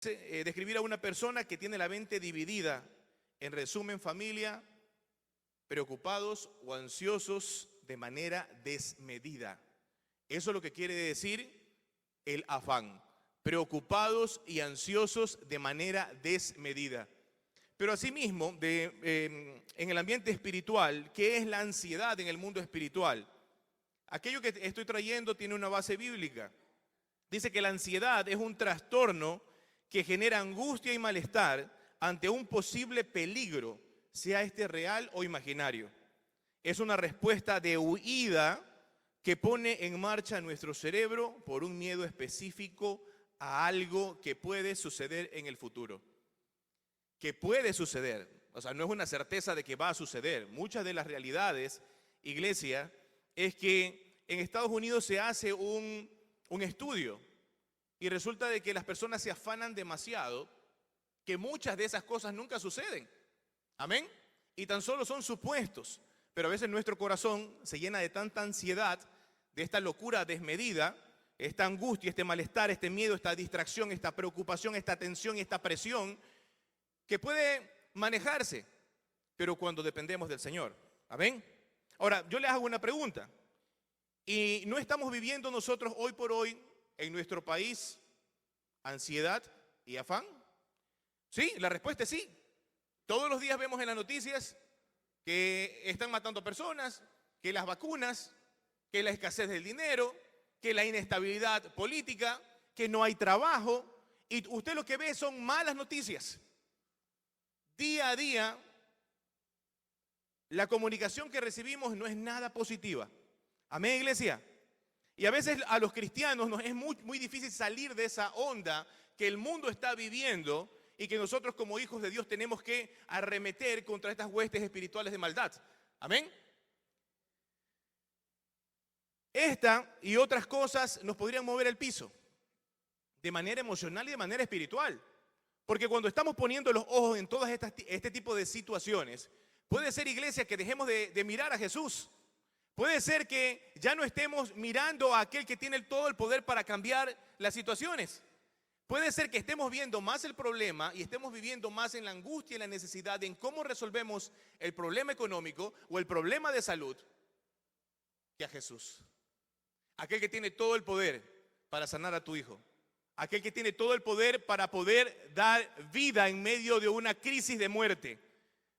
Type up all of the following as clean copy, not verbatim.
describir a una persona que tiene la mente dividida. En resumen, familia, preocupados o ansiosos de manera desmedida. Eso es lo que quiere decir el afán. Preocupados y ansiosos de manera desmedida. Pero asimismo, en el ambiente espiritual, ¿qué es la ansiedad en el mundo espiritual? Aquello que estoy trayendo tiene una base bíblica. Dice que la ansiedad es un trastorno que genera angustia y malestar ante un posible peligro, sea este real o imaginario. Es una respuesta de huida que pone en marcha nuestro cerebro por un miedo específico a algo que puede suceder en el futuro. Que puede suceder, o sea, no es una certeza de que va a suceder. Muchas de las realidades, iglesia, es que en Estados Unidos se hace un estudio y resulta de que las personas se afanan demasiado, que muchas de esas cosas nunca suceden. Amén. Y tan solo son supuestos. Pero a veces nuestro corazón se llena de tanta ansiedad, de esta locura desmedida, esta angustia, este malestar, este miedo, esta distracción, esta preocupación, esta tensión, esta presión, que puede manejarse, pero cuando dependemos del Señor. Amén. Ahora, yo les hago una pregunta. ¿Y no estamos viviendo nosotros hoy por hoy en nuestro país ansiedad y afán? Sí, la respuesta es sí. Todos los días vemos en las noticias que están matando personas, que las vacunas, que la escasez del dinero, que la inestabilidad política, que no hay trabajo. Y usted lo que ve son malas noticias. Día a día, la comunicación que recibimos no es nada positiva. Amén, iglesia. Y a veces a los cristianos nos es muy difícil salir de esa onda que el mundo está viviendo y que nosotros como hijos de Dios tenemos que arremeter contra estas huestes espirituales de maldad. Amén. Esta y otras cosas nos podrían mover el piso de manera emocional y de manera espiritual. Porque cuando estamos poniendo los ojos en todas este tipo de situaciones, puede ser, iglesia, que dejemos de mirar a Jesús. Puede ser que ya no estemos mirando a aquel que tiene todo el poder para cambiar las situaciones. Puede ser que estemos viendo más el problema y estemos viviendo más en la angustia y la necesidad en cómo resolvemos el problema económico o el problema de salud que a Jesús. Aquel que tiene todo el poder para sanar a tu hijo. Aquel que tiene todo el poder para poder dar vida en medio de una crisis de muerte.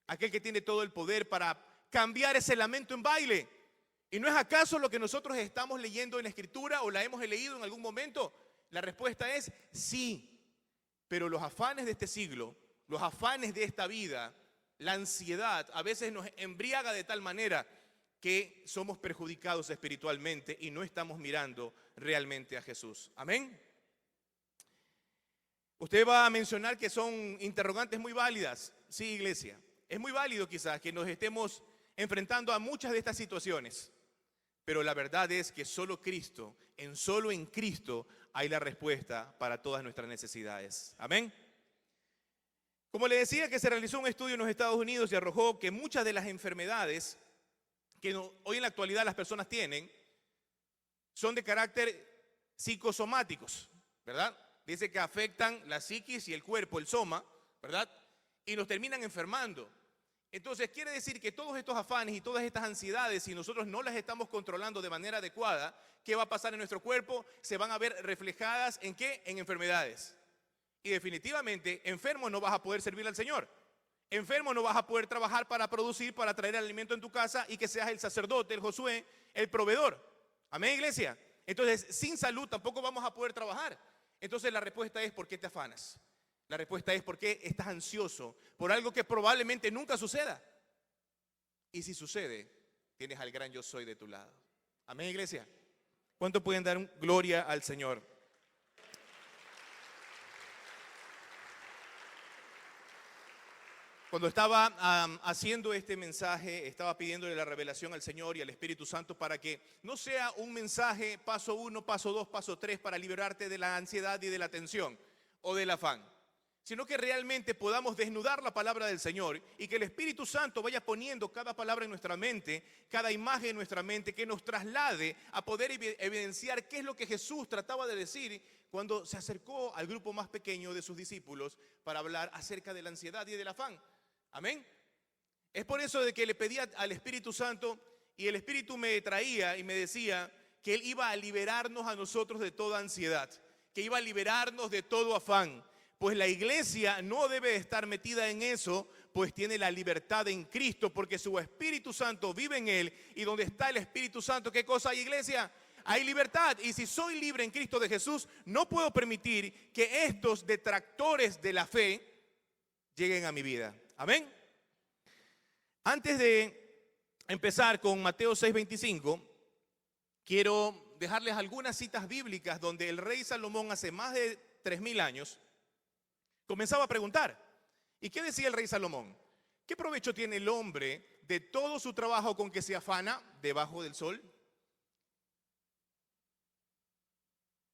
Aquel que tiene todo el poder para cambiar ese lamento en baile. ¿Y no es acaso lo que nosotros estamos leyendo en la Escritura o la hemos leído en algún momento? La respuesta es sí. Pero los afanes de este siglo, los afanes de esta vida, la ansiedad a veces nos embriaga de tal manera que somos perjudicados espiritualmente y no estamos mirando realmente a Jesús. Amén. Usted va a mencionar que son interrogantes muy válidas. Sí, iglesia. Es muy válido quizás que nos estemos enfrentando a muchas de estas situaciones. Pero la verdad es que solo en Cristo hay la respuesta para todas nuestras necesidades. Amén. Como le decía, que se realizó un estudio en los Estados Unidos y arrojó que muchas de las enfermedades que hoy en la actualidad las personas tienen son de carácter psicosomáticos, ¿verdad? Dice que afectan la psiquis y el cuerpo, el soma, ¿verdad? Y nos terminan enfermando. Entonces quiere decir que todos estos afanes y todas estas ansiedades, si nosotros no las estamos controlando de manera adecuada, ¿qué va a pasar en nuestro cuerpo? Se van a ver reflejadas ¿en qué? En enfermedades. Y definitivamente, enfermo no vas a poder servir al Señor. Enfermo no vas a poder trabajar para producir, para traer el alimento en tu casa y que seas el sacerdote, el Josué, el proveedor. Amén, iglesia. Entonces, sin salud tampoco vamos a poder trabajar. Entonces la respuesta es: ¿por qué te afanas? La respuesta es: ¿por qué estás ansioso por algo que probablemente nunca suceda? Y si sucede, tienes al gran yo soy de tu lado. Amén, iglesia. ¿Cuánto pueden dar gloria al Señor? Cuando estaba haciendo este mensaje, estaba pidiéndole la revelación al Señor y al Espíritu Santo para que no sea un mensaje paso 1, paso 2, paso 3 para liberarte de la ansiedad y de la tensión o del afán. sino que realmente podamos desnudar la palabra del Señor y que el Espíritu Santo vaya poniendo cada palabra en nuestra mente, cada imagen en nuestra mente, que nos traslade a poder evidenciar qué es lo que Jesús trataba de decir cuando se acercó al grupo más pequeño de sus discípulos para hablar acerca de la ansiedad y del afán. Amén. Es por eso de que le pedía al Espíritu Santo y el Espíritu me traía y me decía que Él iba a liberarnos a nosotros de toda ansiedad, que iba a liberarnos de todo afán. Pues la iglesia no debe estar metida en eso, pues tiene la libertad en Cristo, porque su Espíritu Santo vive en Él. Y donde está el Espíritu Santo, ¿qué cosa hay, iglesia? Hay libertad. Y si soy libre en Cristo de Jesús, no puedo permitir que estos detractores de la fe lleguen a mi vida. Amén. Antes de empezar con Mateo 6:25, quiero dejarles algunas citas bíblicas donde el rey Salomón hace más de 3000 años comenzaba a preguntar. ¿Y qué decía el rey Salomón? ¿Qué provecho tiene el hombre de todo su trabajo con que se afana debajo del sol?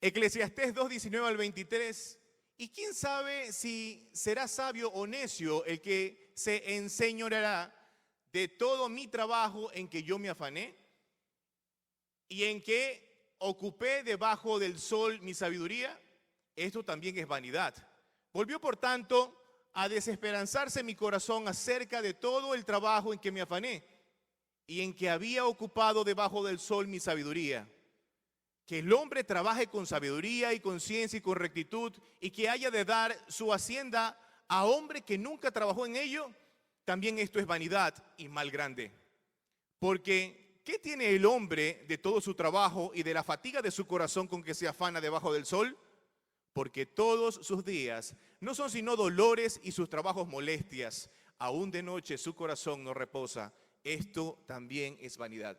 Eclesiastés 2:19 al 23. ¿Y quién sabe si será sabio o necio el que se enseñoreará de todo mi trabajo en que yo me afané y en que ocupé debajo del sol mi sabiduría? Esto también es vanidad. Volvió, por tanto, a desesperanzarse mi corazón acerca de todo el trabajo en que me afané y en que había ocupado debajo del sol mi sabiduría. Que el hombre trabaje con sabiduría y con ciencia y con rectitud, y que haya de dar su hacienda a hombre que nunca trabajó en ello, también esto es vanidad y mal grande. Porque ¿qué tiene el hombre de todo su trabajo y de la fatiga de su corazón con que se afana debajo del sol? Porque todos sus días no son sino dolores y sus trabajos molestias. Aún de noche su corazón no reposa. Esto también es vanidad.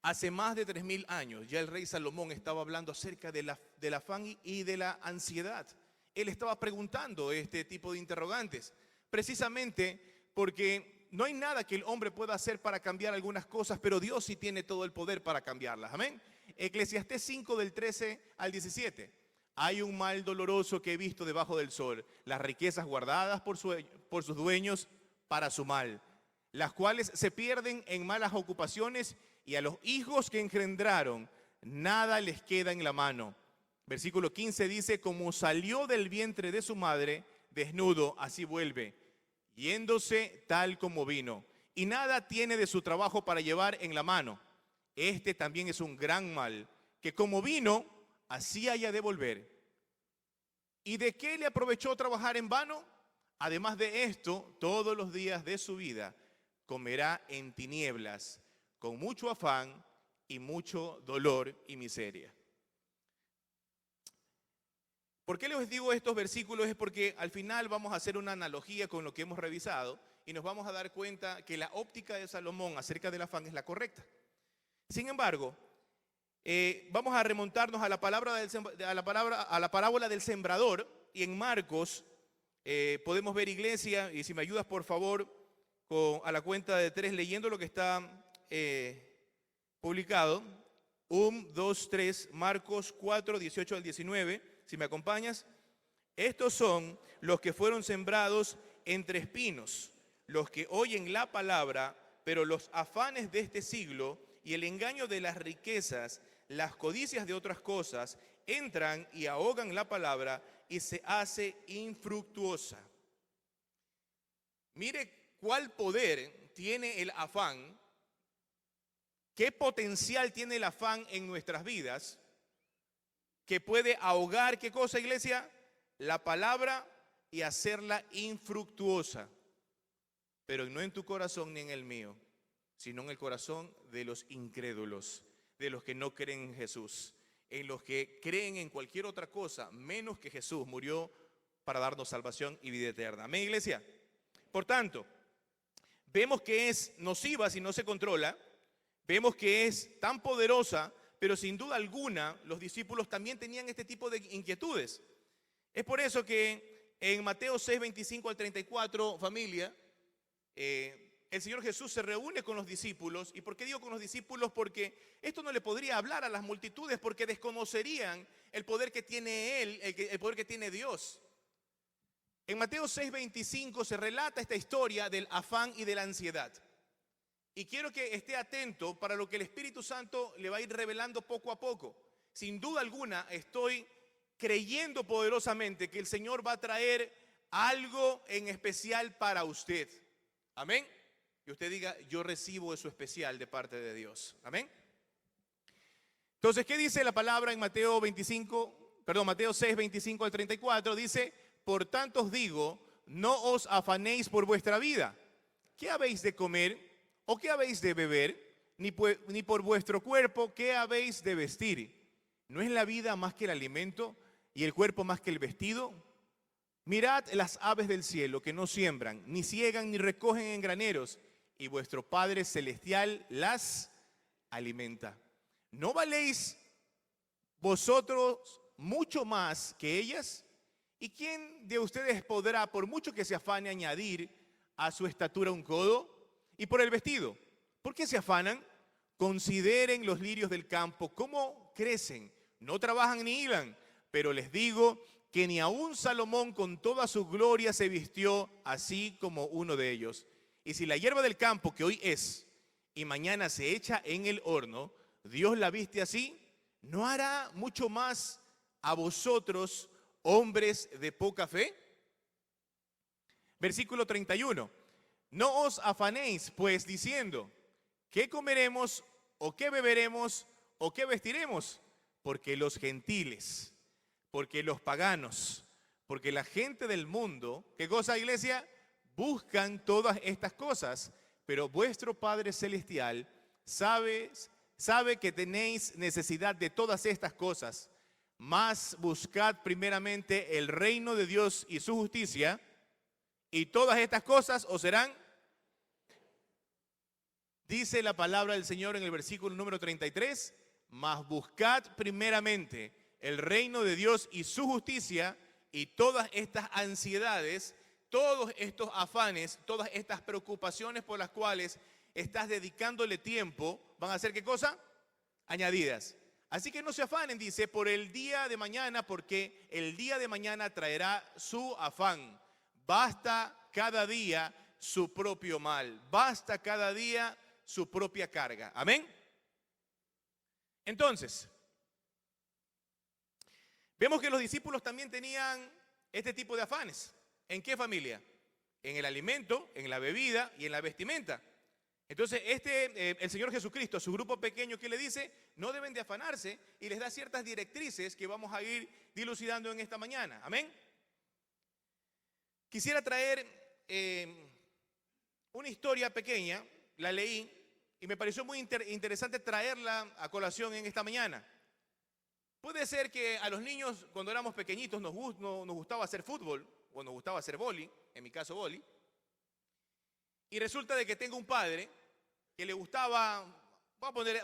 Hace más de 3000 años ya el rey Salomón estaba hablando acerca del afán y de la ansiedad. Él estaba preguntando este tipo de interrogantes, precisamente porque no hay nada que el hombre pueda hacer para cambiar algunas cosas, pero Dios sí tiene todo el poder para cambiarlas. Amén. Eclesiastés 5 del 13 al 17. Hay un mal doloroso que he visto debajo del sol, las riquezas guardadas por sus dueños para su mal, las cuales se pierden en malas ocupaciones, y a los hijos que engendraron nada les queda en la mano. Versículo 15 dice: como salió del vientre de su madre, desnudo, así vuelve, yéndose tal como vino, y nada tiene de su trabajo para llevar en la mano. Este también es un gran mal, que como vino, así haya de volver. ¿Y de qué le aprovechó trabajar en vano? Además de esto, todos los días de su vida comerá en tinieblas, con mucho afán y mucho dolor y miseria. ¿Por qué les digo estos versículos? Es porque al final vamos a hacer una analogía con lo que hemos revisado y nos vamos a dar cuenta que la óptica de Salomón acerca del afán es la correcta. Sin embargo, vamos a remontarnos a la parábola del sembrador, y en Marcos podemos ver, iglesia, y si me ayudas por favor a la cuenta de 3 leyendo lo que está publicado. 1, 2, 3, Marcos 4, 18 al 19, si me acompañas. Estos son los que fueron sembrados entre espinos, los que oyen la palabra, pero los afanes de este siglo y el engaño de las riquezas, las codicias de otras cosas, entran y ahogan la palabra y se hace infructuosa. Mire cuál poder tiene el afán, qué potencial tiene el afán en nuestras vidas, que puede ahogar, ¿qué cosa, iglesia? La palabra y hacerla infructuosa, pero no en tu corazón ni en el mío, sino en el corazón de los incrédulos, de los que no creen en Jesús, en los que creen en cualquier otra cosa menos que Jesús murió para darnos salvación y vida eterna. Amén, iglesia. Por tanto, vemos que es nociva si no se controla, vemos que es tan poderosa, pero sin duda alguna los discípulos también tenían este tipo de inquietudes. Es por eso que en Mateo 6, 25 al 34, familia, el Señor Jesús se reúne con los discípulos. ¿Y por qué digo con los discípulos? Porque esto no le podría hablar a las multitudes, porque desconocerían el poder que tiene Él, el poder que tiene Dios. En Mateo 6:25 se relata esta historia del afán y de la ansiedad. Y quiero que esté atento para lo que el Espíritu Santo le va a ir revelando poco a poco. Sin duda alguna estoy creyendo poderosamente que el Señor va a traer algo en especial para usted. Amén. Y usted diga, yo recibo eso especial de parte de Dios. Amén. Entonces, ¿qué dice la palabra en Mateo 6:25 al 34? Dice, por tanto os digo, no os afanéis por vuestra vida. ¿Qué habéis de comer o qué habéis de beber? Ni por vuestro cuerpo, ¿qué habéis de vestir? ¿No es la vida más que el alimento y el cuerpo más que el vestido? Mirad las aves del cielo, que no siembran, ni ciegan, ni recogen en graneros, y vuestro Padre Celestial las alimenta. ¿No valéis vosotros mucho más que ellas? ¿Y quién de ustedes podrá, por mucho que se afane, añadir a su estatura un codo? Y por el vestido, ¿por qué se afanan? Consideren los lirios del campo, cómo crecen, no trabajan ni hilan, pero les digo que ni aun Salomón con toda su gloria se vistió así como uno de ellos. Y si la hierba del campo, que hoy es y mañana se echa en el horno, Dios la viste así, ¿no hará mucho más a vosotros, hombres de poca fe? Versículo 31. No os afanéis, pues, diciendo, ¿qué comeremos o qué beberemos o qué vestiremos? Porque los gentiles, porque los paganos, porque la gente del mundo, ¿qué cosa, iglesia? Buscan todas estas cosas, pero vuestro Padre Celestial sabe que tenéis necesidad de todas estas cosas. Mas buscad primeramente el reino de Dios y su justicia, y todas estas cosas os serán. Dice la palabra del Señor en el versículo número 33, mas buscad primeramente el reino de Dios y su justicia, y todas estas ansiedades, todos estos afanes, todas estas preocupaciones por las cuales estás dedicándole tiempo, ¿van a ser qué cosa? Añadidas. Así que no se afanen, dice, por el día de mañana, porque el día de mañana traerá su afán. Basta cada día su propio mal, basta cada día su propia carga. Amén. Entonces, vemos que los discípulos también tenían este tipo de afanes. ¿En qué familia? En el alimento, en la bebida y en la vestimenta. Entonces, el Señor Jesucristo, a su grupo pequeño, ¿qué le dice? No deben de afanarse, y les da ciertas directrices que vamos a ir dilucidando en esta mañana. Amén. Quisiera traer una historia pequeña, la leí, y me pareció muy interesante traerla a colación en esta mañana. Puede ser que a los niños, cuando éramos pequeñitos, nos gustaba hacer fútbol, o nos gustaba hacer vóley, en mi caso vóley, y resulta de que tengo un padre que le gustaba,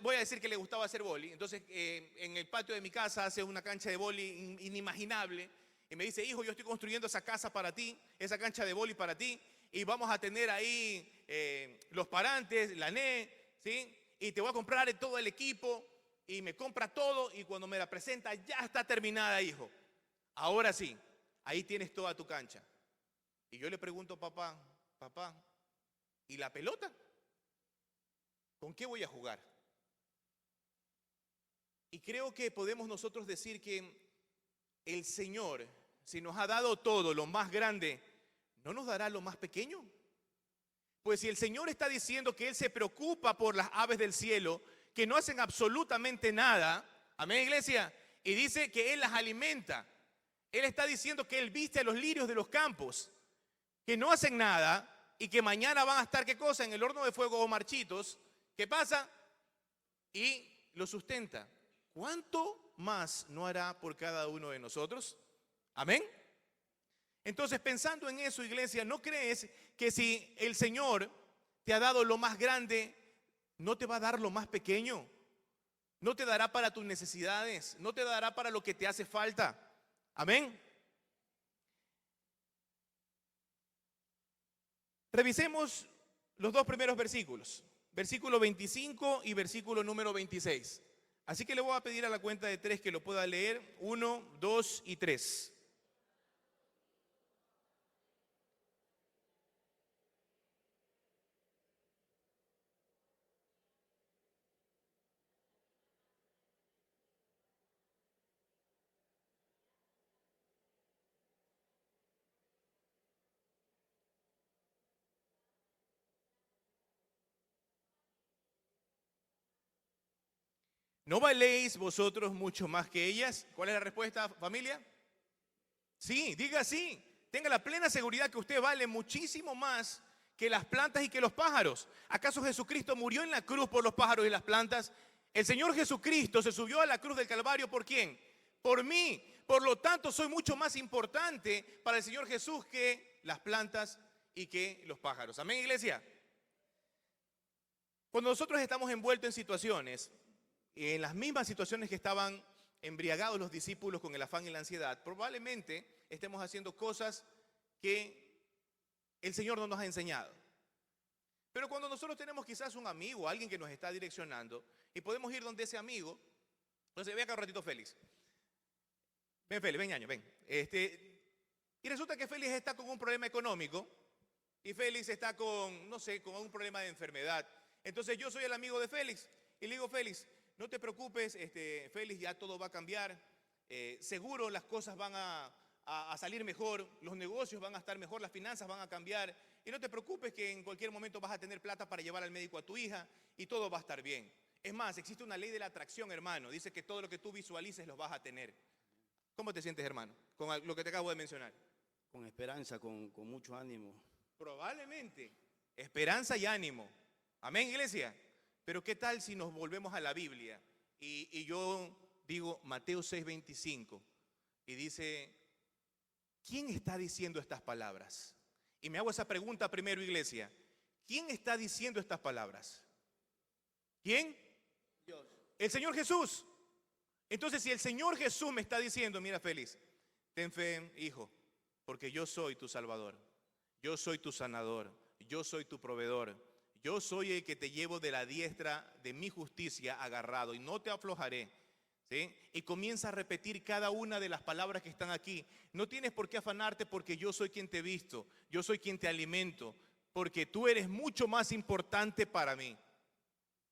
voy a decir que le gustaba hacer vóley. Entonces en el patio de mi casa hace una cancha de vóley inimaginable, y me dice, hijo, yo estoy construyendo esa casa para ti, esa cancha de vóley para ti, y vamos a tener ahí los parantes, la net, ¿sí? Y te voy a comprar todo el equipo, y me compra todo, y cuando me la presenta, ya está terminada, hijo. Ahora sí, ahí tienes toda tu cancha. Y yo le pregunto, papá, ¿y la pelota? ¿Con qué voy a jugar? Y creo que podemos nosotros decir que el Señor, si nos ha dado todo, lo más grande, ¿no nos dará lo más pequeño? Pues si el Señor está diciendo que Él se preocupa por las aves del cielo, que no hacen absolutamente nada, amén, iglesia, y dice que Él las alimenta, Él está diciendo que Él viste a los lirios de los campos, que no hacen nada, y que mañana van a estar, ¿qué cosa? En el horno de fuego o marchitos. ¿Qué pasa? Y lo sustenta. ¿Cuánto más no hará por cada uno de nosotros? Amén. Entonces, pensando en eso, iglesia, ¿no crees que si el Señor te ha dado lo más grande, no te va a dar lo más pequeño? No te dará para tus necesidades, no te dará para lo que te hace falta. Amén. Revisemos los dos primeros versículos, versículo 25 y versículo número 26. Así que le voy a pedir a la cuenta de 3 que lo pueda leer. 1, 2 y 3. ¿No valéis vosotros mucho más que ellas? ¿Cuál es la respuesta, familia? Sí, diga sí. Tenga la plena seguridad que usted vale muchísimo más que las plantas y que los pájaros. ¿Acaso Jesucristo murió en la cruz por los pájaros y las plantas? El Señor Jesucristo se subió a la cruz del Calvario, ¿por quién? Por mí. Por lo tanto, soy mucho más importante para el Señor Jesús que las plantas y que los pájaros. Amén, iglesia. Cuando nosotros estamos envueltos en situaciones, en las mismas situaciones que estaban embriagados los discípulos con el afán y la ansiedad, probablemente estemos haciendo cosas que el Señor no nos ha enseñado. Pero cuando nosotros tenemos quizás un amigo, alguien que nos está direccionando, y podemos ir donde ese amigo, entonces ve acá un ratito Félix. Ven Félix, ven ñaño, ven. Y resulta que Félix está con un problema económico, y Félix está con, no sé, con un problema de enfermedad. Entonces yo soy el amigo de Félix, y le digo, Félix, no te preocupes, Félix, ya todo va a cambiar, seguro las cosas van a salir mejor, los negocios van a estar mejor, las finanzas van a cambiar, y no te preocupes que en cualquier momento vas a tener plata para llevar al médico a tu hija, y todo va a estar bien. Es más, existe una ley de la atracción, hermano, dice que todo lo que tú visualices lo vas a tener. ¿Cómo te sientes, hermano, con lo que te acabo de mencionar? Con esperanza, con mucho ánimo. Probablemente, esperanza y ánimo. Amén, iglesia. Pero ¿qué tal si nos volvemos a la Biblia? Y yo digo Mateo 6:25 y dice, ¿quién está diciendo estas palabras? Y me hago esa pregunta primero, iglesia. ¿Quién está diciendo estas palabras? ¿Quién? Dios. El Señor Jesús. Entonces, si el Señor Jesús me está diciendo, mira, Félix, ten fe, hijo, porque yo soy tu Salvador, yo soy tu sanador, yo soy tu proveedor, yo soy el que te llevo de la diestra de mi justicia agarrado y no te aflojaré. ¿Sí? Y comienza a repetir cada una de las palabras que están aquí. No tienes por qué afanarte porque yo soy quien te he visto, yo soy quien te alimento, porque tú eres mucho más importante para mí.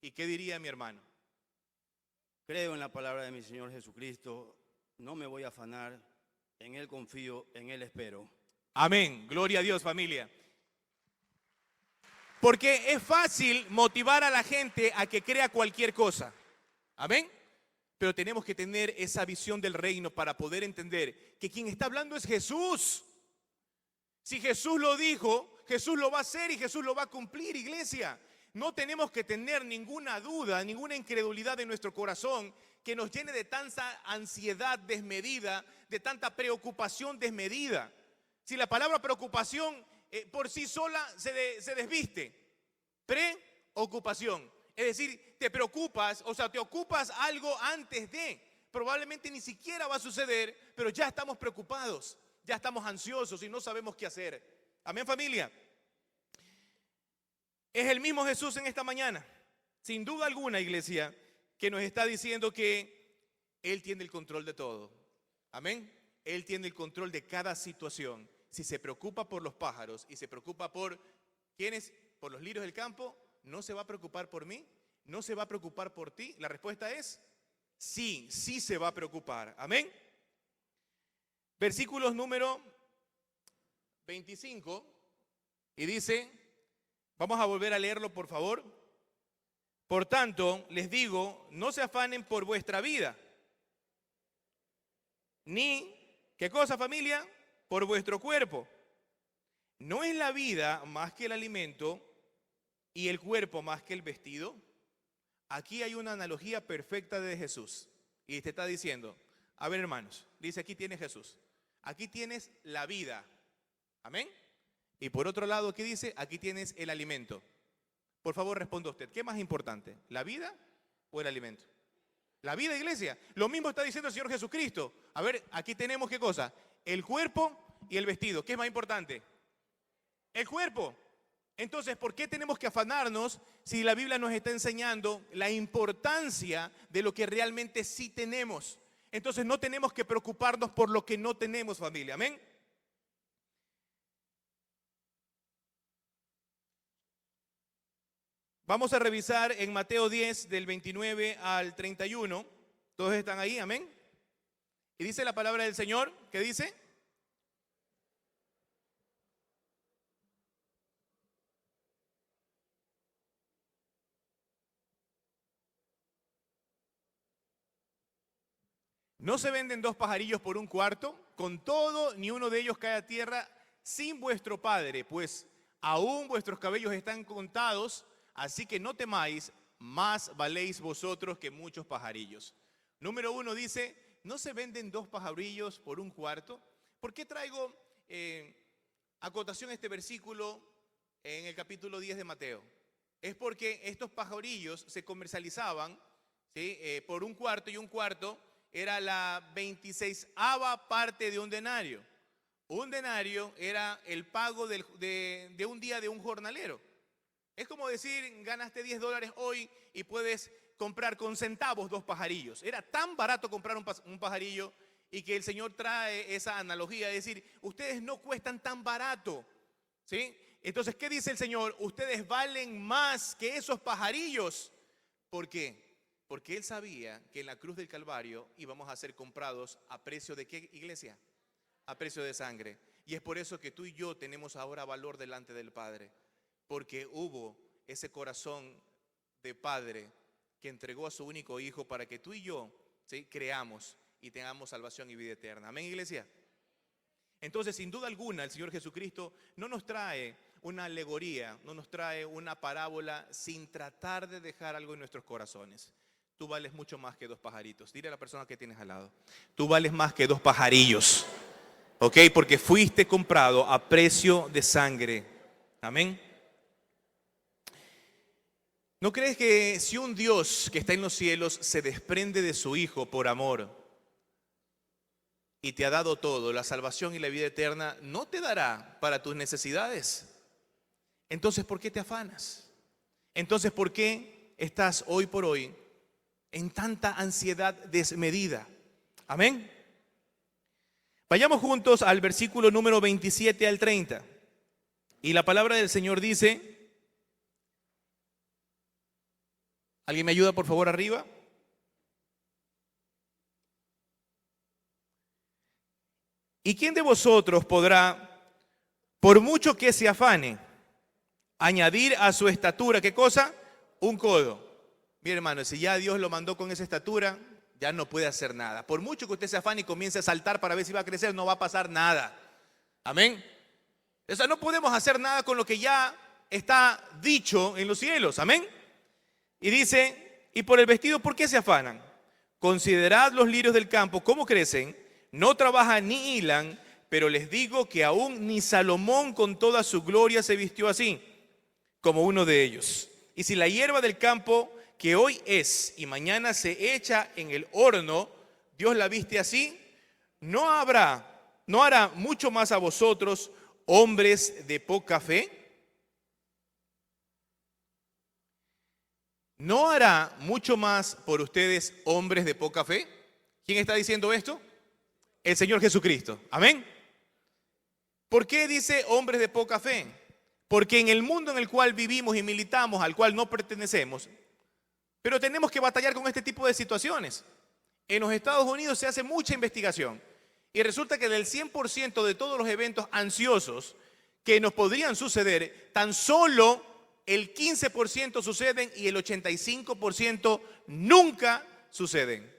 ¿Y qué diría mi hermano? Creo en la palabra de mi Señor Jesucristo, no me voy a afanar, en Él confío, en Él espero. Amén, gloria a Dios, familia. Porque es fácil motivar a la gente a que crea cualquier cosa. Amén. Pero tenemos que tener esa visión del reino para poder entender que quien está hablando es Jesús. Si Jesús lo dijo, Jesús lo va a hacer y Jesús lo va a cumplir, iglesia. No tenemos que tener ninguna duda, ninguna incredulidad en nuestro corazón que nos llene de tanta ansiedad desmedida, de tanta preocupación desmedida. Si la palabra preocupación por sí sola se desviste, preocupación. Es decir, te preocupas, o sea, te ocupas algo antes de. Probablemente ni siquiera va a suceder, pero ya estamos preocupados, ya estamos ansiosos y no sabemos qué hacer. Amén, familia. Es el mismo Jesús en esta mañana, sin duda alguna, iglesia, que nos está diciendo que Él tiene el control de todo. Amén. Él tiene el control de cada situación. Si se preocupa por los pájaros y se preocupa por ¿quiénes? Por los lirios del campo, ¿no se va a preocupar por mí? ¿No se va a preocupar por ti? La respuesta es sí, sí se va a preocupar. Amén. Versículos número 25 y dice, vamos a volver a leerlo por favor. Por tanto, les digo, no se afanen por vuestra vida, ni, ¿qué cosa, familia? Por vuestro cuerpo. ¿No es la vida más que el alimento y el cuerpo más que el vestido? Aquí hay una analogía perfecta de Jesús. Y te está diciendo, a ver hermanos, dice aquí tienes Jesús. Aquí tienes la vida. Amén. Y por otro lado, ¿qué dice? Aquí tienes el alimento. Por favor, responda usted. ¿Qué es más importante? ¿La vida o el alimento? La vida, iglesia. Lo mismo está diciendo el Señor Jesucristo. A ver, aquí tenemos ¿qué cosa? El cuerpo y el vestido. ¿Qué es más importante? El cuerpo. Entonces, ¿por qué tenemos que afanarnos si la Biblia nos está enseñando la importancia de lo que realmente sí tenemos? Entonces, no tenemos que preocuparnos por lo que no tenemos, familia. Amén. Vamos a revisar en Mateo 10, del 29 al 31. Todos están ahí, amén. Y dice la palabra del Señor, ¿qué dice? ¿No se venden 2 pajarillos por 1 cuarto? Con todo, ni uno de ellos cae a tierra sin vuestro Padre, pues aún vuestros cabellos están contados, así que no temáis, más valéis vosotros que muchos pajarillos. Número 1 dice, ¿no se venden 2 pajarillos por 1 cuarto? ¿Por qué traigo acotación a este versículo en el capítulo 10 de Mateo? Es porque estos pajarillos se comercializaban, ¿sí? Por 1 cuarto, y 1 cuarto era la 26ª parte de un denario. Un denario era el pago de un día de un jornalero. Es como decir, ganaste $10 hoy y puedes comprar con centavos 2 pajarillos. Era tan barato comprar un pajarillo, y que el Señor trae esa analogía, es decir, ustedes no cuestan tan barato, ¿sí? Entonces, ¿qué dice el Señor? Ustedes valen más que esos pajarillos. ¿Por qué? Porque Él sabía que en la cruz del Calvario íbamos a ser comprados a precio de ¿qué, iglesia? A precio de sangre. Y es por eso que tú y yo tenemos ahora valor delante del Padre, porque hubo ese corazón de Padre que entregó a su único Hijo para que tú y yo, ¿sí?, creamos y tengamos salvación y vida eterna. Amén, iglesia. Entonces, sin duda alguna, el Señor Jesucristo no nos trae una alegoría, no nos trae una parábola sin tratar de dejar algo en nuestros corazones. Tú vales mucho más que 2 pajaritos. Dile a la persona que tienes al lado, tú vales más que 2 pajarillos, ¿ok? Porque fuiste comprado a precio de sangre. Amén. ¿No crees que si un Dios que está en los cielos se desprende de su Hijo por amor y te ha dado todo, la salvación y la vida eterna, no te dará para tus necesidades? Entonces, ¿por qué te afanas? Entonces, ¿por qué estás hoy por hoy en tanta ansiedad desmedida? Amén. Vayamos juntos al versículo número 27 al 30. Y la palabra del Señor dice, ¿alguien me ayuda por favor arriba? ¿Y quién de vosotros podrá, por mucho que se afane, añadir a su estatura, ¿qué cosa? 1 codo. Mi hermano, si ya Dios lo mandó con esa estatura, ya no puede hacer nada. Por mucho que usted se afane y comience a saltar para ver si va a crecer, no va a pasar nada. Amén. O sea, no podemos hacer nada con lo que ya está dicho en los cielos. Amén. Y dice, y por el vestido, ¿por qué se afanan? Considerad los lirios del campo, cómo crecen, no trabajan ni hilan, pero les digo que aún ni Salomón con toda su gloria se vistió así, como uno de ellos. Y si la hierba del campo, que hoy es y mañana se echa en el horno, Dios la viste así, no hará mucho más a vosotros, hombres de poca fe. ¿No hará mucho más por ustedes, hombres de poca fe? ¿Quién está diciendo esto? El Señor Jesucristo. Amén. ¿Por qué dice hombres de poca fe? Porque en el mundo en el cual vivimos y militamos, al cual no pertenecemos, pero tenemos que batallar con este tipo de situaciones. En los Estados Unidos se hace mucha investigación y resulta que del 100% de todos los eventos ansiosos que nos podrían suceder, tan solo el 15% suceden y el 85% nunca suceden.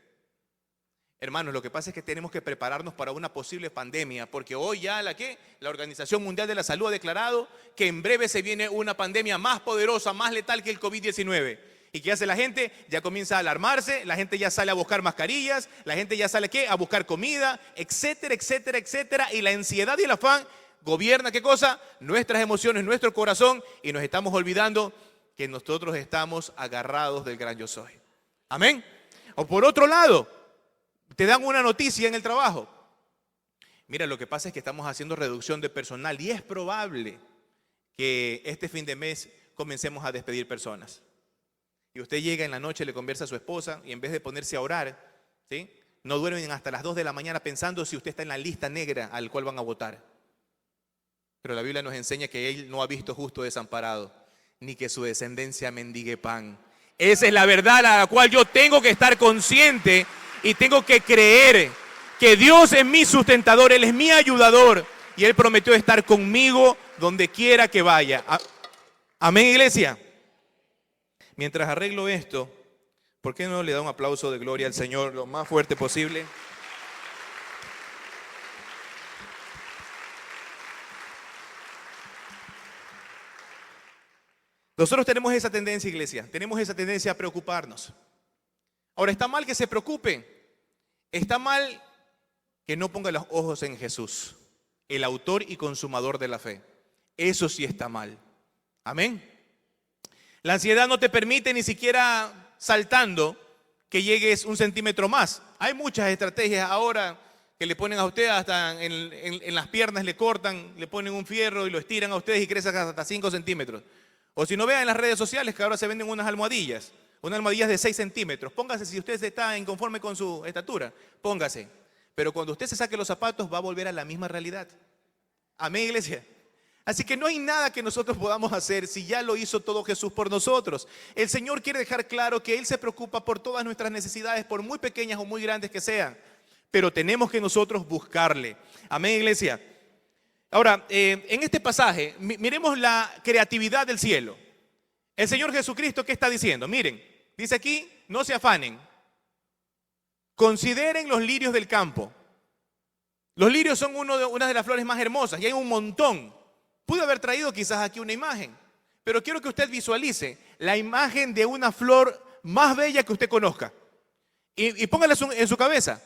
Hermanos, lo que pasa es que tenemos que prepararnos para una posible pandemia, porque hoy ya la Organización Mundial de la Salud ha declarado que en breve se viene una pandemia más poderosa, más letal que el COVID-19. ¿Y qué hace la gente? Ya comienza a alarmarse, la gente ya sale a buscar mascarillas, la gente ya sale a buscar comida, etcétera, etcétera, etcétera. Y la ansiedad y el afán gobierna, ¿qué cosa? Nuestras emociones, nuestro corazón, y nos estamos olvidando que nosotros estamos agarrados del gran yo soy. Amén. O por otro lado, te dan una noticia en el trabajo. Mira, lo que pasa es que estamos haciendo reducción de personal y es probable que este fin de mes comencemos a despedir personas. Y usted llega en la noche, le conversa a su esposa y en vez de ponerse a orar, ¿sí?, no duermen hasta las 2 de la mañana pensando si usted está en la lista negra al cual van a votar. Pero la Biblia nos enseña que Él no ha visto justo desamparado, ni que su descendencia mendigue pan. Esa es la verdad a la cual yo tengo que estar consciente y tengo que creer que Dios es mi sustentador, Él es mi ayudador y Él prometió estar conmigo donde quiera que vaya. Amén, iglesia. Mientras arreglo esto, ¿por qué no le da un aplauso de gloria al Señor lo más fuerte posible? Nosotros tenemos esa tendencia, iglesia, tenemos esa tendencia a preocuparnos. Ahora, está mal que se preocupe, está mal que no ponga los ojos en Jesús, el autor y consumador de la fe. Eso sí está mal. Amén. La ansiedad no te permite ni siquiera saltando que llegues 1 centímetro más. Hay muchas estrategias ahora que le ponen a usted hasta en las piernas, le cortan, le ponen un fierro y lo estiran a ustedes y crecen hasta 5 centímetros. O si no, vean en las redes sociales que ahora se venden unas almohadillas de 6 centímetros. Póngase si usted está inconforme con su estatura, póngase. Pero cuando usted se saque los zapatos va a volver a la misma realidad. Amén, iglesia. Así que no hay nada que nosotros podamos hacer si ya lo hizo todo Jesús por nosotros. El Señor quiere dejar claro que Él se preocupa por todas nuestras necesidades, por muy pequeñas o muy grandes que sean. Pero tenemos que nosotros buscarle. Amén, iglesia. Ahora, en este pasaje, miremos la creatividad del cielo. El Señor Jesucristo, ¿qué está diciendo? Miren, dice aquí, no se afanen. Consideren los lirios del campo. Los lirios son una de las flores más hermosas y hay un montón. Pude haber traído quizás aquí una imagen, pero quiero que usted visualice la imagen de una flor más bella que usted conozca. Y póngala en su cabeza.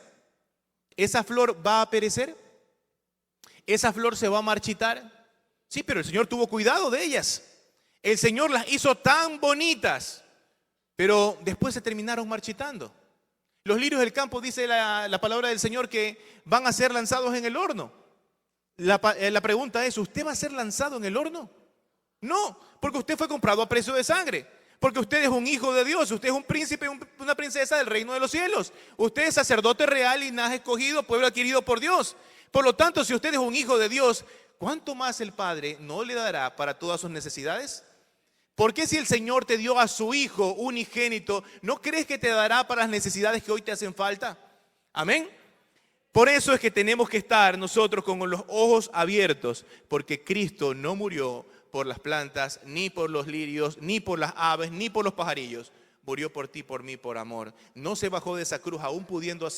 ¿Esa flor va a perecer? ¿Esa flor se va a marchitar? Sí, pero el Señor tuvo cuidado de ellas. El Señor las hizo tan bonitas, pero después se terminaron marchitando. Los lirios del campo, dice la palabra del Señor, que van a ser lanzados en el horno. La pregunta es, ¿usted va a ser lanzado en el horno? No, porque usted fue comprado a precio de sangre. Porque usted es un hijo de Dios, usted es un príncipe, una princesa del reino de los cielos. Usted es sacerdote real, linaje escogido, pueblo adquirido por Dios. Por lo tanto, si usted es un hijo de Dios, ¿cuánto más el Padre no le dará para todas sus necesidades? ¿Por qué si el Señor te dio a su Hijo unigénito, no crees que te dará para las necesidades que hoy te hacen falta? Amén. Por eso es que tenemos que estar nosotros con los ojos abiertos, porque Cristo no murió por las plantas, ni por los lirios, ni por las aves, ni por los pajarillos. Murió por ti, por mí, por amor. No se bajó de esa cruz aún pudiendo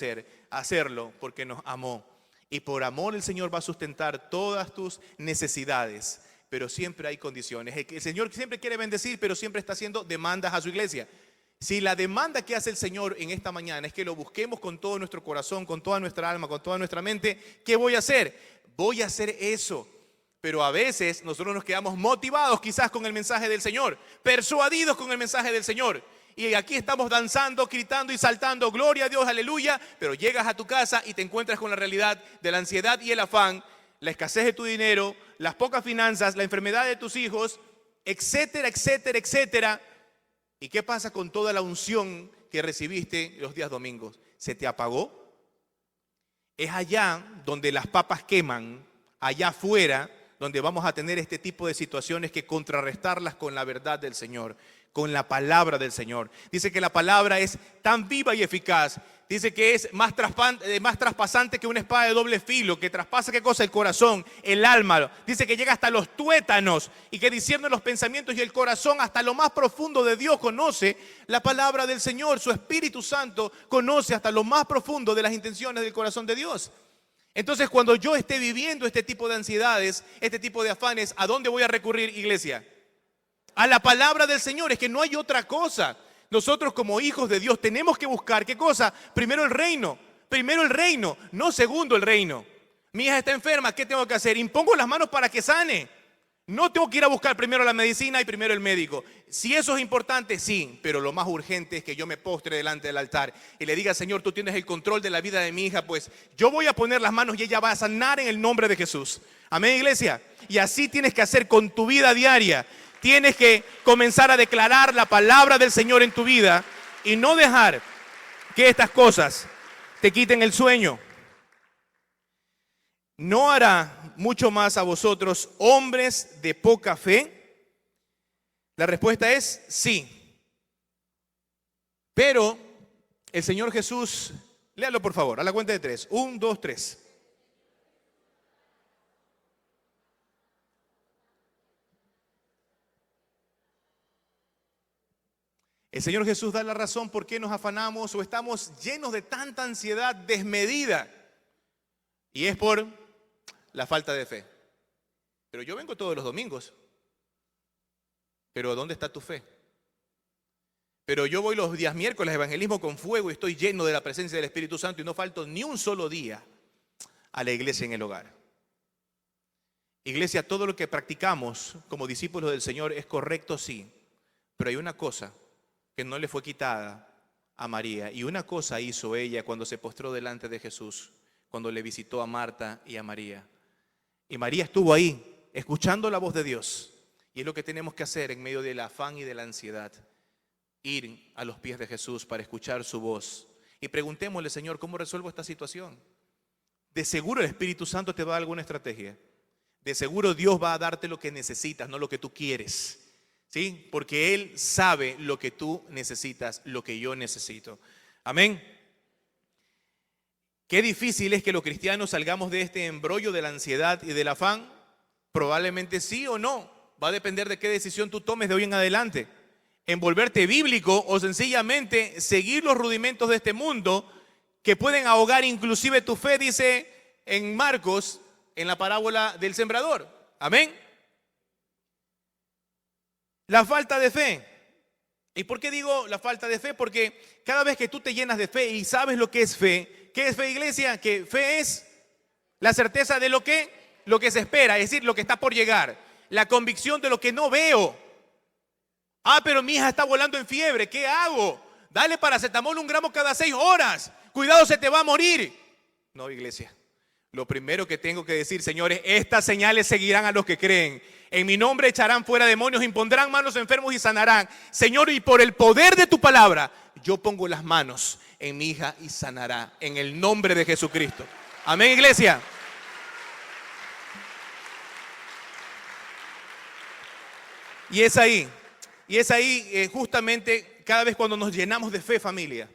hacerlo porque nos amó. Y por amor el Señor va a sustentar todas tus necesidades. Pero siempre hay condiciones. El Señor siempre quiere bendecir, pero siempre está haciendo demandas a su iglesia. Si la demanda que hace el Señor en esta mañana es que lo busquemos con todo nuestro corazón, con toda nuestra alma, con toda nuestra mente, ¿qué voy a hacer? Voy a hacer eso. Pero a veces nosotros nos quedamos motivados quizás con el mensaje del Señor, persuadidos con el mensaje del Señor. Y aquí estamos danzando, gritando y saltando, gloria a Dios, aleluya. Pero llegas a tu casa y te encuentras con la realidad de la ansiedad y el afán, la escasez de tu dinero, las pocas finanzas, la enfermedad de tus hijos, etcétera, etcétera, etcétera. ¿Y qué pasa con toda la unción que recibiste los días domingos? ¿Se te apagó? Es allá donde las papas queman, allá afuera, donde vamos a tener este tipo de situaciones que contrarrestarlas con la verdad del Señor, con la palabra del Señor. Dice que la palabra es tan viva y eficaz. Dice que es más traspasante que una espada de doble filo, que traspasa ¿qué cosa? El corazón, el alma. Dice que llega hasta los tuétanos y que discierne los pensamientos y el corazón hasta lo más profundo de Dios. Conoce la palabra del Señor. Su Espíritu Santo conoce hasta lo más profundo de las intenciones del corazón de Dios. Entonces, cuando yo esté viviendo este tipo de ansiedades, este tipo de afanes, ¿a dónde voy a recurrir, iglesia? A la palabra del Señor. Es que no hay otra cosa. Nosotros como hijos de Dios tenemos que buscar, ¿qué cosa? Primero el reino, no segundo el reino. Mi hija está enferma, ¿qué tengo que hacer? Impongo las manos para que sane. No tengo que ir a buscar primero la medicina y primero el médico. Si eso es importante, sí, pero lo más urgente es que yo me postre delante del altar y le diga, Señor, tú tienes el control de la vida de mi hija, pues yo voy a poner las manos y ella va a sanar en el nombre de Jesús. Amén, iglesia. Y así tienes que hacer con tu vida diaria. Tienes que comenzar a declarar la palabra del Señor en tu vida y no dejar que estas cosas te quiten el sueño. ¿No hará mucho más a vosotros, hombres de poca fe? La respuesta es sí. Pero el Señor Jesús, léalo por favor, a la cuenta de 3. 1, 2, 3. El Señor Jesús da la razón por qué nos afanamos o estamos llenos de tanta ansiedad desmedida. Y es por la falta de fe. Pero yo vengo todos los domingos. Pero ¿dónde está tu fe? Pero yo voy los días miércoles a evangelismo con fuego y estoy lleno de la presencia del Espíritu Santo y no falto ni un solo día a la iglesia en el hogar. Iglesia, todo lo que practicamos como discípulos del Señor es correcto, sí, pero hay una cosa que no le fue quitada a María, y una cosa hizo ella cuando se postró delante de Jesús, cuando le visitó a Marta y a María. Y María estuvo ahí, escuchando la voz de Dios. Y es lo que tenemos que hacer en medio del afán y de la ansiedad. Ir a los pies de Jesús para escuchar su voz. Y preguntémosle, Señor, ¿cómo resuelvo esta situación? De seguro el Espíritu Santo te va a dar alguna estrategia. De seguro Dios va a darte lo que necesitas, no lo que tú quieres. ¿Sí? Porque Él sabe lo que tú necesitas, lo que yo necesito. Amén. Qué difícil es que los cristianos salgamos de este embrollo de la ansiedad y del afán. Probablemente sí o no. Va a depender de qué decisión tú tomes de hoy en adelante. En volverte bíblico o sencillamente seguir los rudimentos de este mundo que pueden ahogar inclusive tu fe, dice en Marcos, en la parábola del sembrador. Amén. La falta de fe. ¿Y por qué digo la falta de fe? Porque cada vez que tú te llenas de fe y sabes lo que es fe, ¿qué es fe, iglesia? Que fe es la certeza de lo que se espera, es decir, lo que está por llegar. La convicción de lo que no veo. Ah, pero mi hija está volando en fiebre, ¿qué hago? Dale paracetamol 1 gramo cada 6 horas. Cuidado, se te va a morir. No, iglesia. Lo primero que tengo que decir, señores, estas señales seguirán a los que creen. En mi nombre echarán fuera demonios, impondrán manos a enfermos y sanarán. Señor, y por el poder de tu palabra, yo pongo las manos en mi hija y sanará. En el nombre de Jesucristo. Amén, iglesia. Y es ahí justamente cada vez cuando nos llenamos de fe, familia,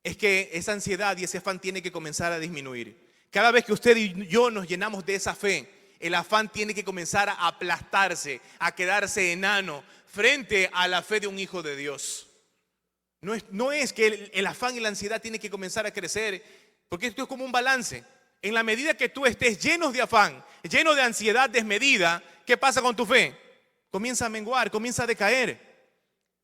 es que esa ansiedad y ese afán tiene que comenzar a disminuir. Cada vez que usted y yo nos llenamos de esa fe, el afán tiene que comenzar a aplastarse, a quedarse enano frente a la fe de un hijo de Dios. No es que el afán y la ansiedad tienen que comenzar a crecer, porque esto es como un balance. En la medida que tú estés lleno de afán, lleno de ansiedad desmedida, ¿qué pasa con tu fe? Comienza a menguar, comienza a decaer.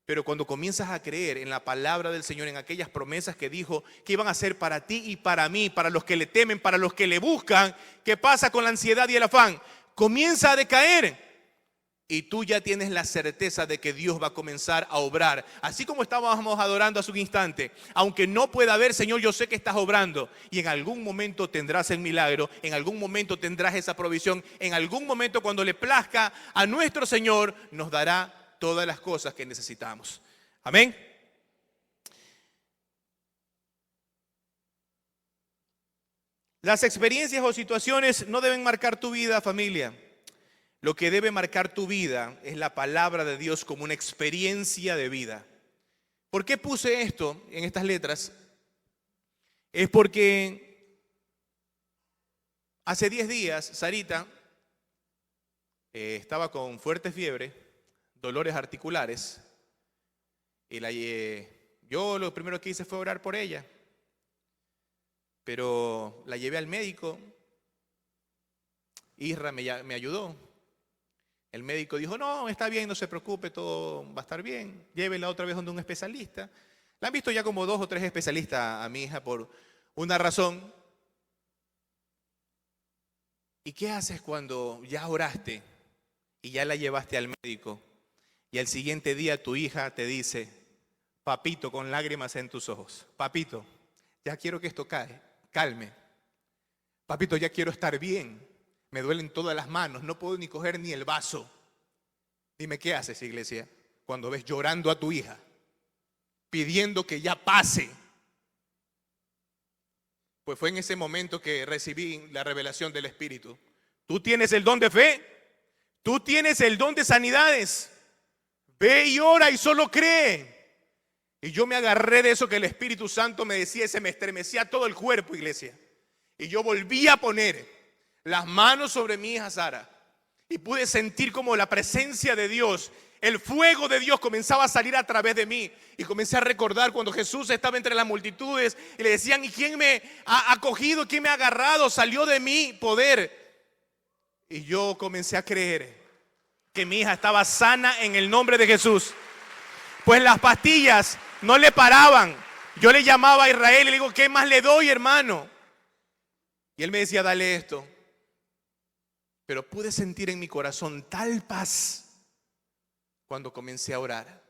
Pero cuando comienzas a creer en la palabra del Señor, en aquellas promesas que dijo que iban a ser para ti y para mí, para los que le temen, para los que le buscan, ¿qué pasa con la ansiedad y el afán? Comienza a decaer. Y tú ya tienes la certeza de que Dios va a comenzar a obrar. Así como estábamos adorando hace un instante. Aunque no pueda ver, Señor, yo sé que estás obrando. Y en algún momento tendrás el milagro. En algún momento tendrás esa provisión. En algún momento, cuando le plazca a nuestro Señor, nos dará todas las cosas que necesitamos. Amén. Las experiencias o situaciones no deben marcar tu vida, familia. Lo que debe marcar tu vida es la palabra de Dios como una experiencia de vida. ¿Por qué puse esto en estas letras? Es porque hace 10 días Sarita estaba con fuerte fiebre, dolores articulares, y yo lo primero que hice fue orar por ella, pero la llevé al médico. Isra me ayudó. El médico dijo, no, está bien, no se preocupe, todo va a estar bien. Llévela otra vez donde un especialista. La han visto ya como 2 o 3 especialistas a mi hija por una razón. ¿Y qué haces cuando ya oraste y ya la llevaste al médico y al siguiente día tu hija te dice, papito, con lágrimas en tus ojos, papito, ya quiero que esto calme. Papito, ya quiero estar bien. Me duelen todas las manos, no puedo ni coger ni el vaso. Dime, ¿qué haces, iglesia? Cuando ves llorando a tu hija, pidiendo que ya pase. Pues fue en ese momento que recibí la revelación del Espíritu. Tú tienes el don de fe, tú tienes el don de sanidades. Ve y ora y solo cree. Y yo me agarré de eso que el Espíritu Santo me decía y se me estremecía todo el cuerpo, iglesia. Y yo volví a poner las manos sobre mi hija Sara y pude sentir como la presencia de Dios, el fuego de Dios comenzaba a salir a través de mí. Y comencé a recordar cuando Jesús estaba entre las multitudes y le decían, ¿y quién me ha acogido? ¿Quién me ha agarrado? Salió de mí poder. Y yo comencé a creer que mi hija estaba sana en el nombre de Jesús. Pues las pastillas no le paraban. Yo le llamaba a Israel y le digo, ¿qué más le doy, hermano? Y él me decía, dale esto. Pero pude sentir en mi corazón tal paz cuando comencé a orar.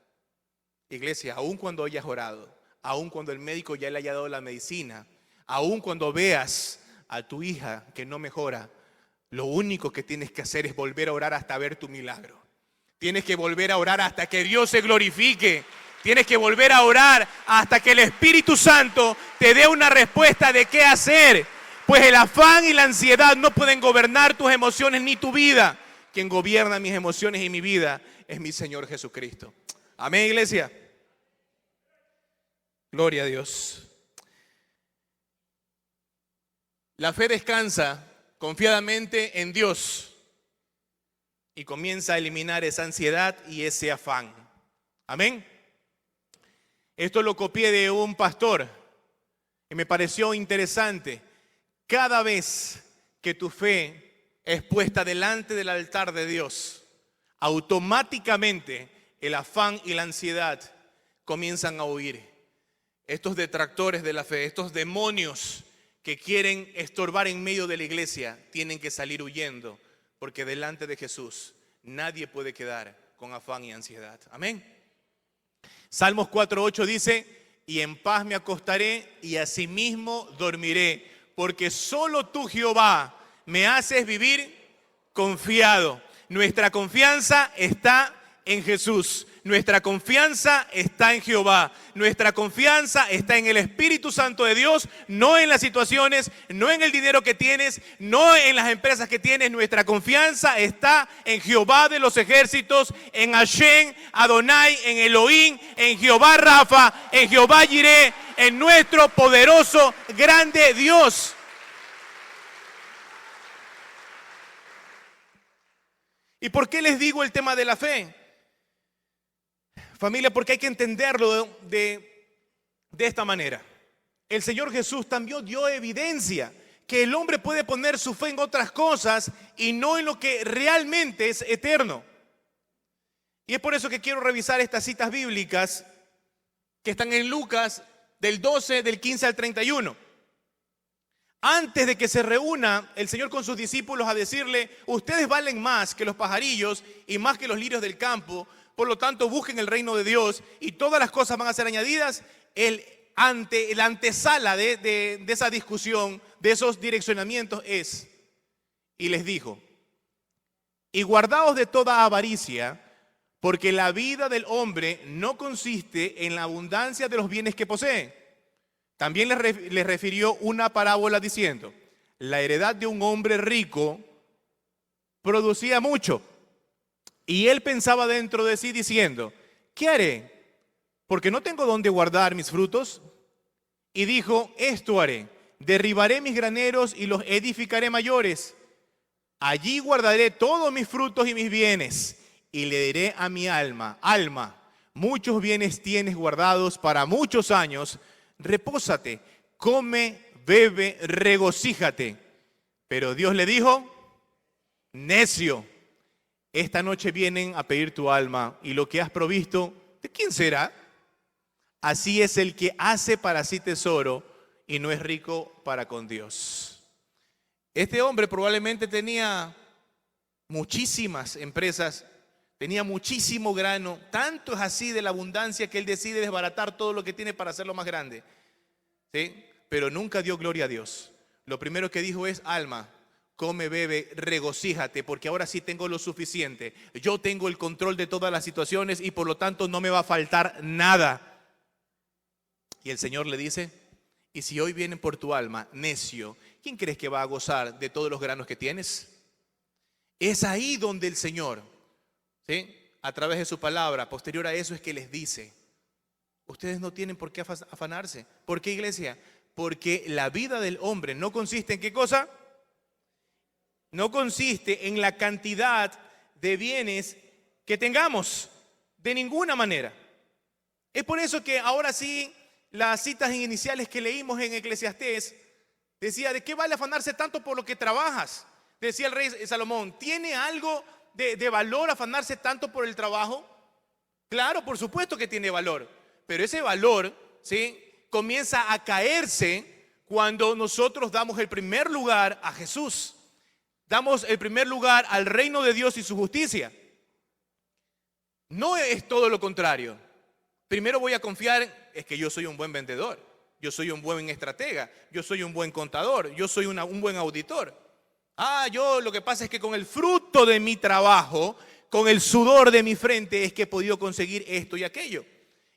Iglesia, aun cuando hayas orado, aun cuando el médico ya le haya dado la medicina, aun cuando veas a tu hija que no mejora, lo único que tienes que hacer es volver a orar hasta ver tu milagro. Tienes que volver a orar hasta que Dios se glorifique. Tienes que volver a orar hasta que el Espíritu Santo te dé una respuesta de qué hacer. Pues el afán y la ansiedad no pueden gobernar tus emociones ni tu vida. Quien gobierna mis emociones y mi vida es mi Señor Jesucristo. Amén, iglesia. Gloria a Dios. La fe descansa confiadamente en Dios y comienza a eliminar esa ansiedad y ese afán. Amén. Esto lo copié de un pastor y me pareció interesante. Cada vez que tu fe es puesta delante del altar de Dios, automáticamente el afán y la ansiedad comienzan a huir. Estos detractores de la fe, estos demonios que quieren estorbar en medio de la iglesia, tienen que salir huyendo, porque delante de Jesús nadie puede quedar con afán y ansiedad. Amén. Salmos 4:8 dice, y en paz me acostaré y asimismo dormiré, porque solo tú, Jehová, me haces vivir confiado. Nuestra confianza está en Jesús. Nuestra confianza está en Jehová. Nuestra confianza está en el Espíritu Santo de Dios, no en las situaciones, no en el dinero que tienes, no en las empresas que tienes. Nuestra confianza está en Jehová de los ejércitos, en Hashem, Adonai, en Elohim, en Jehová Rafa, en Jehová Jireh, en nuestro poderoso, grande Dios. ¿Y por qué les digo el tema de la fe? Familia, porque hay que entenderlo de esta manera. El Señor Jesús también dio evidencia que el hombre puede poner su fe en otras cosas y no en lo que realmente es eterno. Y es por eso que quiero revisar estas citas bíblicas que están en Lucas del 12, del 15 al 31. Antes de que se reúna el Señor con sus discípulos a decirle, ustedes valen más que los pajarillos y más que los lirios del campo, por lo tanto busquen el reino de Dios y todas las cosas van a ser añadidas. La antesala de esa discusión, de esos direccionamientos es, y les dijo, y guardaos de toda avaricia, porque la vida del hombre no consiste en la abundancia de los bienes que posee. También les refirió una parábola diciendo, la heredad de un hombre rico producía mucho. Y él pensaba dentro de sí diciendo, ¿qué haré? Porque no tengo dónde guardar mis frutos. Y dijo, esto haré, derribaré mis graneros y los edificaré mayores. Allí guardaré todos mis frutos y mis bienes. Y le diré a mi alma, alma, muchos bienes tienes guardados para muchos años. Repósate, come, bebe, regocíjate. Pero Dios le dijo, necio, esta noche vienen a pedir tu alma y lo que has provisto, ¿de quién será? Así es el que hace para sí tesoro y no es rico para con Dios. Este hombre probablemente tenía muchísimas empresas, tenía muchísimo grano, tanto es así de la abundancia que él decide desbaratar todo lo que tiene para hacerlo más grande. ¿Sí? Pero nunca dio gloria a Dios. Lo primero que dijo es, alma, come, bebe, regocíjate, porque ahora sí tengo lo suficiente. Yo tengo el control de todas las situaciones y por lo tanto no me va a faltar nada. Y el Señor le dice, y si hoy vienen por tu alma, necio, ¿quién crees que va a gozar de todos los granos que tienes? Es ahí donde el Señor, ¿sí?, a través de su palabra, posterior a eso es que les dice, ustedes no tienen por qué afanarse. ¿Por qué, iglesia? Porque la vida del hombre no consiste en ¿qué cosa? No consiste en la cantidad de bienes que tengamos, de ninguna manera. Es por eso que ahora sí, las citas iniciales que leímos en Eclesiastés, decía, ¿de qué vale afanarse tanto por lo que trabajas? Decía el rey Salomón, ¿tiene algo de valor afanarse tanto por el trabajo? Claro, por supuesto que tiene valor, pero ese valor, ¿sí?, comienza a caerse cuando nosotros damos el primer lugar a Jesús. Damos el primer lugar al reino de Dios y su justicia. No es todo lo contrario. Primero voy a confiar, es que yo soy un buen vendedor, yo soy un buen estratega, yo soy un buen contador, yo soy un buen auditor. Yo lo que pasa es que con el fruto de mi trabajo, con el sudor de mi frente, es que he podido conseguir esto y aquello.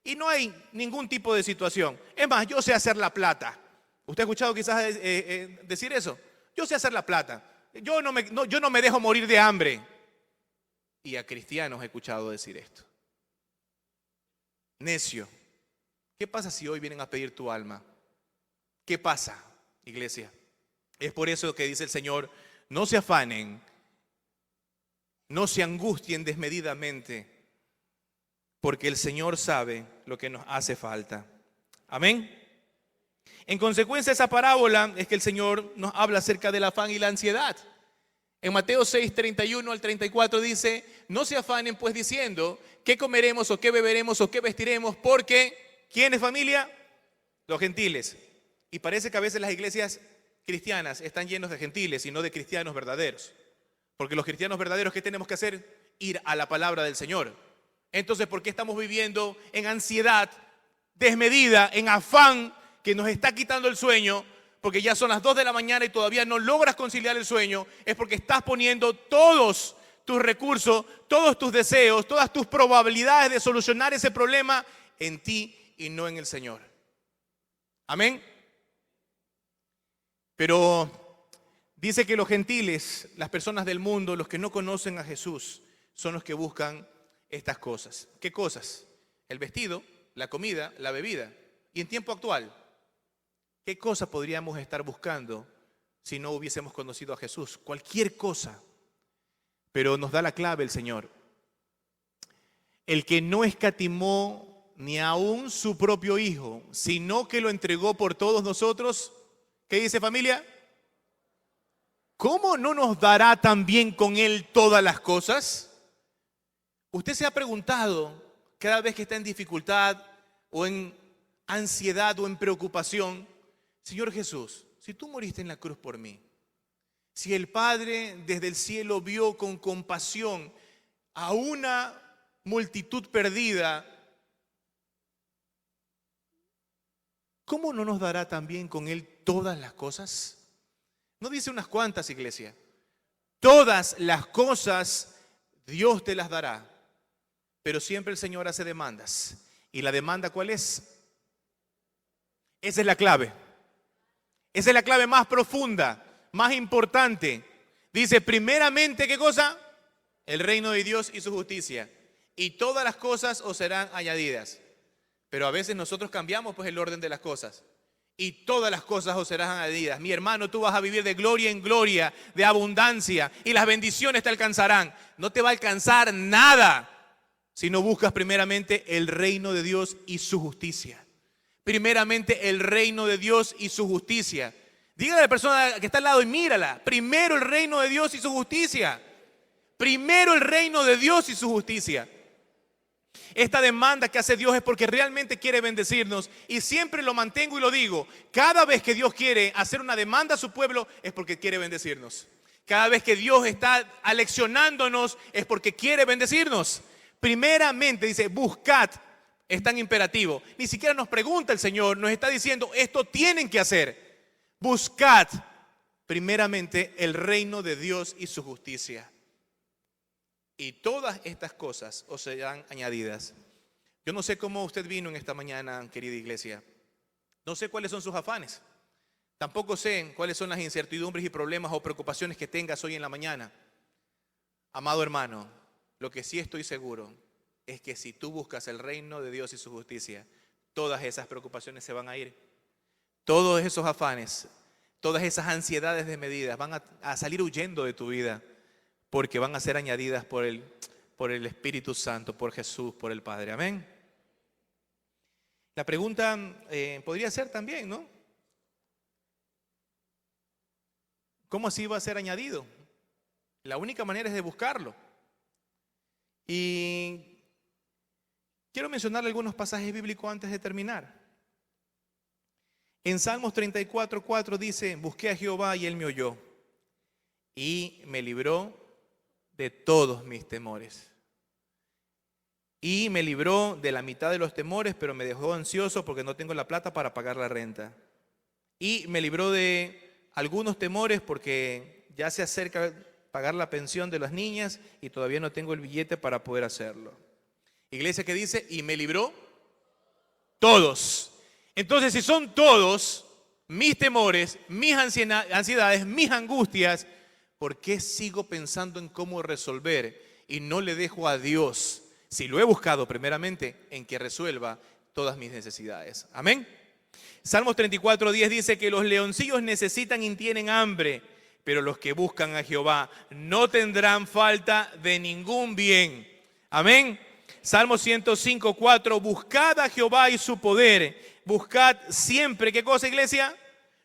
Y no hay ningún tipo de situación. Es más, yo sé hacer la plata. ¿Usted ha escuchado quizás decir eso? Yo sé hacer la plata. Yo no me dejo morir de hambre. Y a cristianos he escuchado decir esto. Necio. ¿Qué pasa si hoy vienen a pedir tu alma? ¿Qué pasa, iglesia? Es por eso que dice el Señor, no se afanen, no se angustien desmedidamente, porque el Señor sabe lo que nos hace falta. Amén. En consecuencia, esa parábola es que el Señor nos habla acerca del afán y la ansiedad. En Mateo 6, 31 al 34 dice, no se afanen pues diciendo, ¿qué comeremos o qué beberemos o qué vestiremos? Porque, ¿quién es familia? Los gentiles. Y parece que a veces las iglesias cristianas están llenos de gentiles y no de cristianos verdaderos. Porque los cristianos verdaderos, ¿qué tenemos que hacer? Ir a la palabra del Señor. Entonces, ¿por qué estamos viviendo en ansiedad desmedida, en afán que nos está quitando el sueño? Porque ya son las 2 de la mañana y todavía no logras conciliar el sueño. Es porque estás poniendo todos tus recursos, todos tus deseos, todas tus probabilidades de solucionar ese problema en ti y no en el Señor. Amén. Pero dice que los gentiles, las personas del mundo, los que no conocen a Jesús, son los que buscan estas cosas. ¿Qué cosas? El vestido, la comida, la bebida. Y en tiempo actual, ¿qué cosa podríamos estar buscando si no hubiésemos conocido a Jesús? Cualquier cosa. Pero nos da la clave el Señor. El que no escatimó ni aún su propio Hijo, sino que lo entregó por todos nosotros. ¿Qué dice, familia? ¿Cómo no nos dará también con Él todas las cosas? Usted se ha preguntado cada vez que está en dificultad o en ansiedad o en preocupación, Señor Jesús, si tú moriste en la cruz por mí, si el Padre desde el cielo vio con compasión a una multitud perdida, ¿cómo no nos dará también con Él todas las cosas? No dice unas cuantas, iglesia. Todas las cosas Dios te las dará. Pero siempre el Señor hace demandas. ¿Y la demanda cuál es? Esa es la clave. Esa es la clave más profunda, más importante. Dice, primeramente, ¿qué cosa? El reino de Dios y su justicia. Y todas las cosas os serán añadidas. Pero a veces nosotros cambiamos pues el orden de las cosas. Y todas las cosas os serán añadidas. Mi hermano, tú vas a vivir de gloria en gloria, de abundancia. Y las bendiciones te alcanzarán. No te va a alcanzar nada si no buscas primeramente el reino de Dios y su justicia. Primeramente el reino de Dios y su justicia. Dígale a la persona que está al lado y mírala. Primero el reino de Dios y su justicia. Primero el reino de Dios y su justicia. Esta demanda que hace Dios es porque realmente quiere bendecirnos. Y siempre lo mantengo y lo digo. Cada vez que Dios quiere hacer una demanda a su pueblo es porque quiere bendecirnos. Cada vez que Dios está aleccionándonos es porque quiere bendecirnos. Primeramente dice, buscad, es tan imperativo. Ni siquiera nos pregunta el Señor, nos está diciendo, esto tienen que hacer. Buscad primeramente el reino de Dios y su justicia. Y todas estas cosas os serán añadidas. Yo no sé cómo usted vino en esta mañana, querida iglesia. No sé cuáles son sus afanes. Tampoco sé cuáles son las incertidumbres y problemas o preocupaciones que tengas hoy en la mañana. Amado hermano, lo que sí estoy seguro es que si tú buscas el reino de Dios y su justicia, todas esas preocupaciones se van a ir. Todos esos afanes, todas esas ansiedades desmedidas van a salir huyendo de tu vida, porque van a ser añadidas por el Espíritu Santo, por Jesús, por el Padre. Amén. La pregunta podría ser también, ¿no? ¿Cómo así va a ser añadido? La única manera es de buscarlo. Y quiero mencionarle algunos pasajes bíblicos antes de terminar. En Salmos 34:4 dice: busqué a Jehová y él me oyó y me libró de todos mis temores. Y me libró de la mitad de los temores, pero me dejó ansioso porque no tengo la plata para pagar la renta. Y me libró de algunos temores porque ya se acerca pagar la pensión de las niñas y todavía no tengo el billete para poder hacerlo. Iglesia, que dice: y me libró todos. Entonces, si son todos mis temores, mis ansiedades, mis angustias, ¿por qué sigo pensando en cómo resolver y no le dejo a Dios, si lo he buscado primeramente, en que resuelva todas mis necesidades? Amén. Salmos 34:10 dice que los leoncillos necesitan y tienen hambre, pero los que buscan a Jehová no tendrán falta de ningún bien. Amén. Salmo 105:4, buscad a Jehová y su poder. Buscad siempre, ¿qué cosa, iglesia?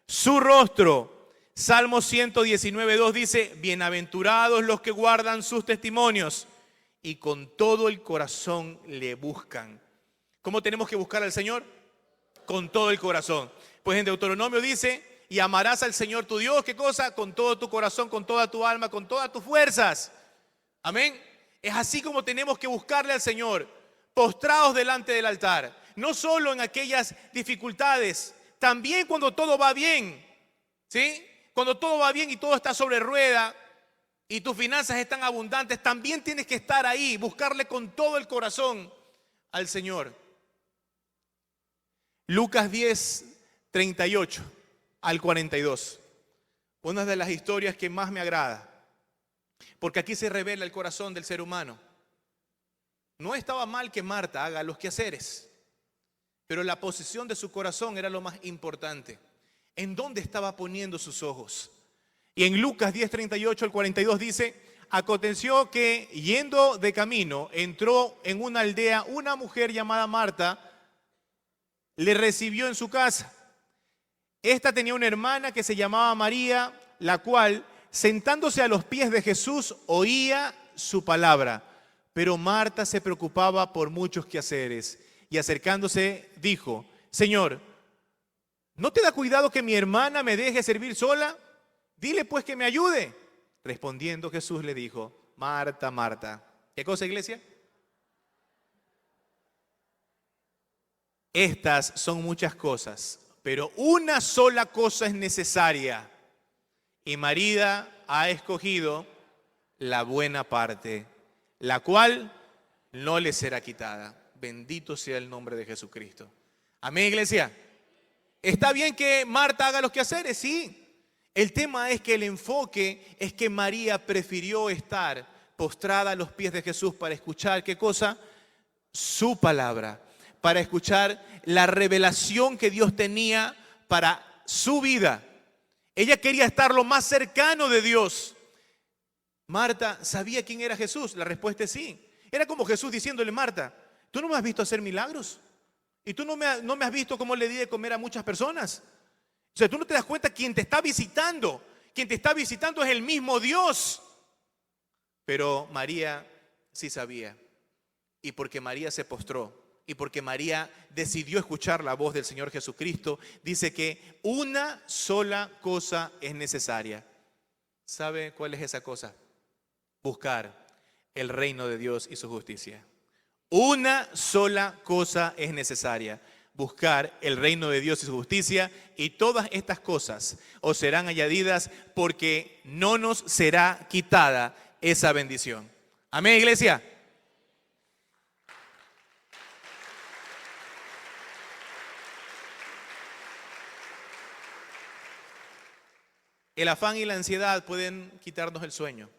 Su rostro. Salmo 119:2 dice: bienaventurados los que guardan sus testimonios y con todo el corazón le buscan. ¿Cómo tenemos que buscar al Señor? Con todo el corazón. Pues en Deuteronomio dice: y amarás al Señor tu Dios, ¿qué cosa? Con todo tu corazón, con toda tu alma, con todas tus fuerzas. Amén. Es así como tenemos que buscarle al Señor, postrados delante del altar. No solo en aquellas dificultades, también cuando todo va bien, ¿sí? Cuando todo va bien y todo está sobre rueda y tus finanzas están abundantes, también tienes que estar ahí, buscarle con todo el corazón al Señor. Lucas 10:38 al 42. Una de las historias que más me agrada, porque aquí se revela el corazón del ser humano. No estaba mal que Marta haga los quehaceres, pero la posición de su corazón era lo más importante. ¿En dónde estaba poniendo sus ojos? Y en Lucas 10:38 al 42 dice: aconteció que yendo de camino entró en una aldea una mujer llamada Marta, le recibió en su casa. Esta tenía una hermana que se llamaba María, la cual, sentándose a los pies de Jesús, oía su palabra. Pero Marta se preocupaba por muchos quehaceres y acercándose dijo: Señor, ¿no te da cuidado que mi hermana me deje servir sola? Dile pues que me ayude. Respondiendo Jesús le dijo: Marta, Marta. ¿Qué cosa, iglesia? Estas son muchas cosas, pero una sola cosa es necesaria. Y María ha escogido la buena parte, la cual no le será quitada. Bendito sea el nombre de Jesucristo. Amén, iglesia. ¿Está bien que Marta haga los quehaceres? Sí. El tema es que el enfoque es que María prefirió estar postrada a los pies de Jesús para escuchar, ¿qué cosa? Su palabra. Para escuchar la revelación que Dios tenía para su vida. Ella quería estar lo más cercano de Dios. Marta sabía quién era Jesús. La respuesta es sí. Era como Jesús diciéndole: Marta, ¿tú no me has visto hacer milagros? ¿Y tú no me has visto cómo le di de comer a muchas personas? O sea, tú no te das cuenta quién te está visitando. Quien te está visitando es el mismo Dios. Pero María sí sabía. Y porque María se postró, y porque María decidió escuchar la voz del Señor Jesucristo, dice que una sola cosa es necesaria. ¿Sabe cuál es esa cosa? Buscar el reino de Dios y su justicia. Una sola cosa es necesaria: buscar el reino de Dios y su justicia, y todas estas cosas os serán añadidas, porque no nos será quitada esa bendición. Amén, iglesia. El afán y la ansiedad pueden quitarnos el sueño,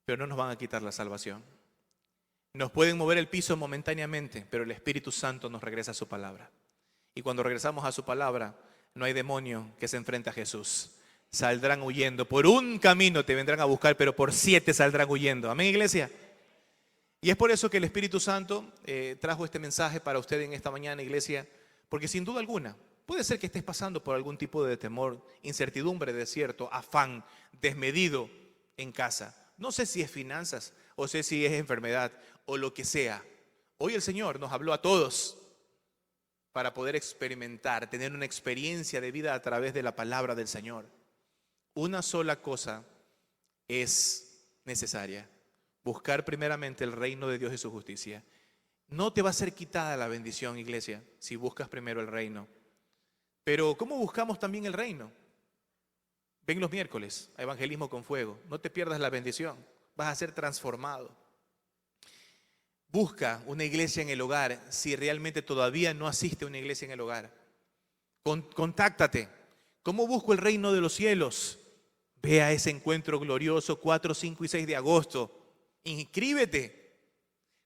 pero no nos van a quitar la salvación. Nos pueden mover el piso momentáneamente, pero el Espíritu Santo nos regresa a su palabra. Y cuando regresamos a su palabra, no hay demonio que se enfrente a Jesús. Saldrán huyendo. Por un camino te vendrán a buscar, pero por 7 saldrán huyendo. Amén, iglesia. Y es por eso que el Espíritu Santo trajo este mensaje para usted en esta mañana, iglesia, porque sin duda alguna, puede ser que estés pasando por algún tipo de temor, incertidumbre, desierto, afán, desmedido en casa. No sé si es finanzas, o sé si es enfermedad, o lo que sea. Hoy el Señor nos habló a todos para poder experimentar, tener una experiencia de vida a través de la palabra del Señor. Una sola cosa es necesaria: buscar primeramente el reino de Dios y su justicia. No te va a ser quitada la bendición, iglesia, si buscas primero el reino. Pero ¿cómo buscamos también el reino? Ven los miércoles a Evangelismo con Fuego. No te pierdas la bendición. Vas a ser transformado. Busca una iglesia en el hogar si realmente todavía no asiste a una iglesia en el hogar. Contáctate. ¿Cómo busco el reino de los cielos? Ve a ese encuentro glorioso 4, 5 y 6 de agosto. Inscríbete.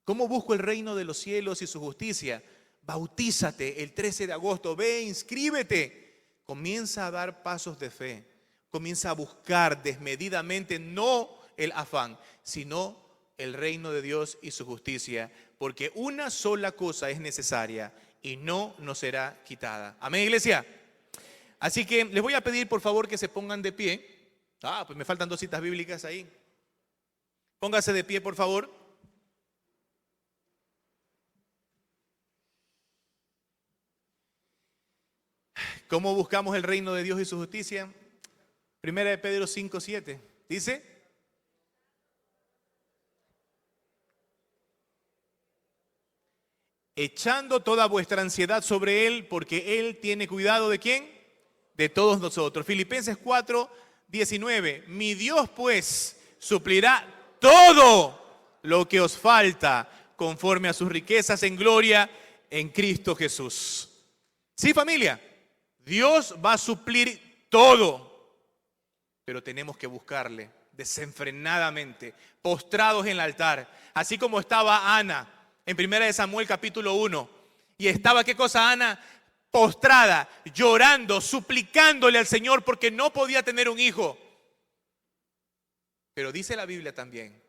¿Cómo busco el reino de los cielos y su justicia? Bautízate el 13 de agosto. Ve, inscríbete. Comienza a dar pasos de fe. Comienza a buscar desmedidamente, no el afán, sino el reino de Dios y su justicia. Porque una sola cosa es necesaria y no nos será quitada. Amén, iglesia. Así que les voy a pedir por favor que se pongan de pie. Pues me faltan 2 citas bíblicas ahí. Póngase de pie, por favor. ¿Cómo buscamos el reino de Dios y su justicia? Primera de Pedro 5:7. Dice: echando toda vuestra ansiedad sobre Él, porque Él tiene cuidado ¿de quién? De todos nosotros. Filipenses 4:19. Mi Dios pues suplirá todo lo que os falta conforme a sus riquezas en gloria en Cristo Jesús. Sí, familia, Dios va a suplir todo, pero tenemos que buscarle desenfrenadamente, postrados en el altar, así como estaba Ana en 1 Samuel capítulo 1. Y estaba, ¿qué cosa, Ana? Postrada, llorando, suplicándole al Señor porque no podía tener un hijo. Pero dice la Biblia también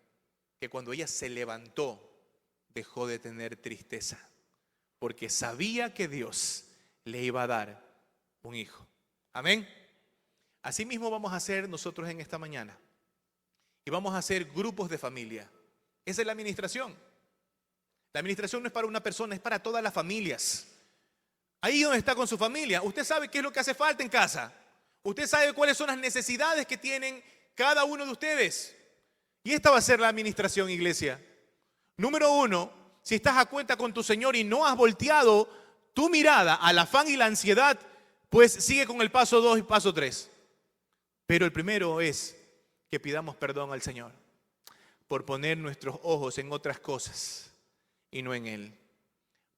que cuando ella se levantó, dejó de tener tristeza, porque sabía que Dios le iba a dar un hijo. Amén. Así mismo vamos a hacer nosotros en esta mañana. Y vamos a hacer grupos de familia. Esa es la administración. La administración no es para una persona, es para todas las familias. Ahí donde está con su familia, usted sabe qué es lo que hace falta en casa. Usted sabe cuáles son las necesidades que tienen cada uno de ustedes. Y esta va a ser la administración, iglesia. Número 1, si estás a cuenta con tu Señor y no has volteado tu mirada al afán y la ansiedad, pues sigue con el paso 2 y paso 3. Pero el primero es que pidamos perdón al Señor por poner nuestros ojos en otras cosas y no en Él.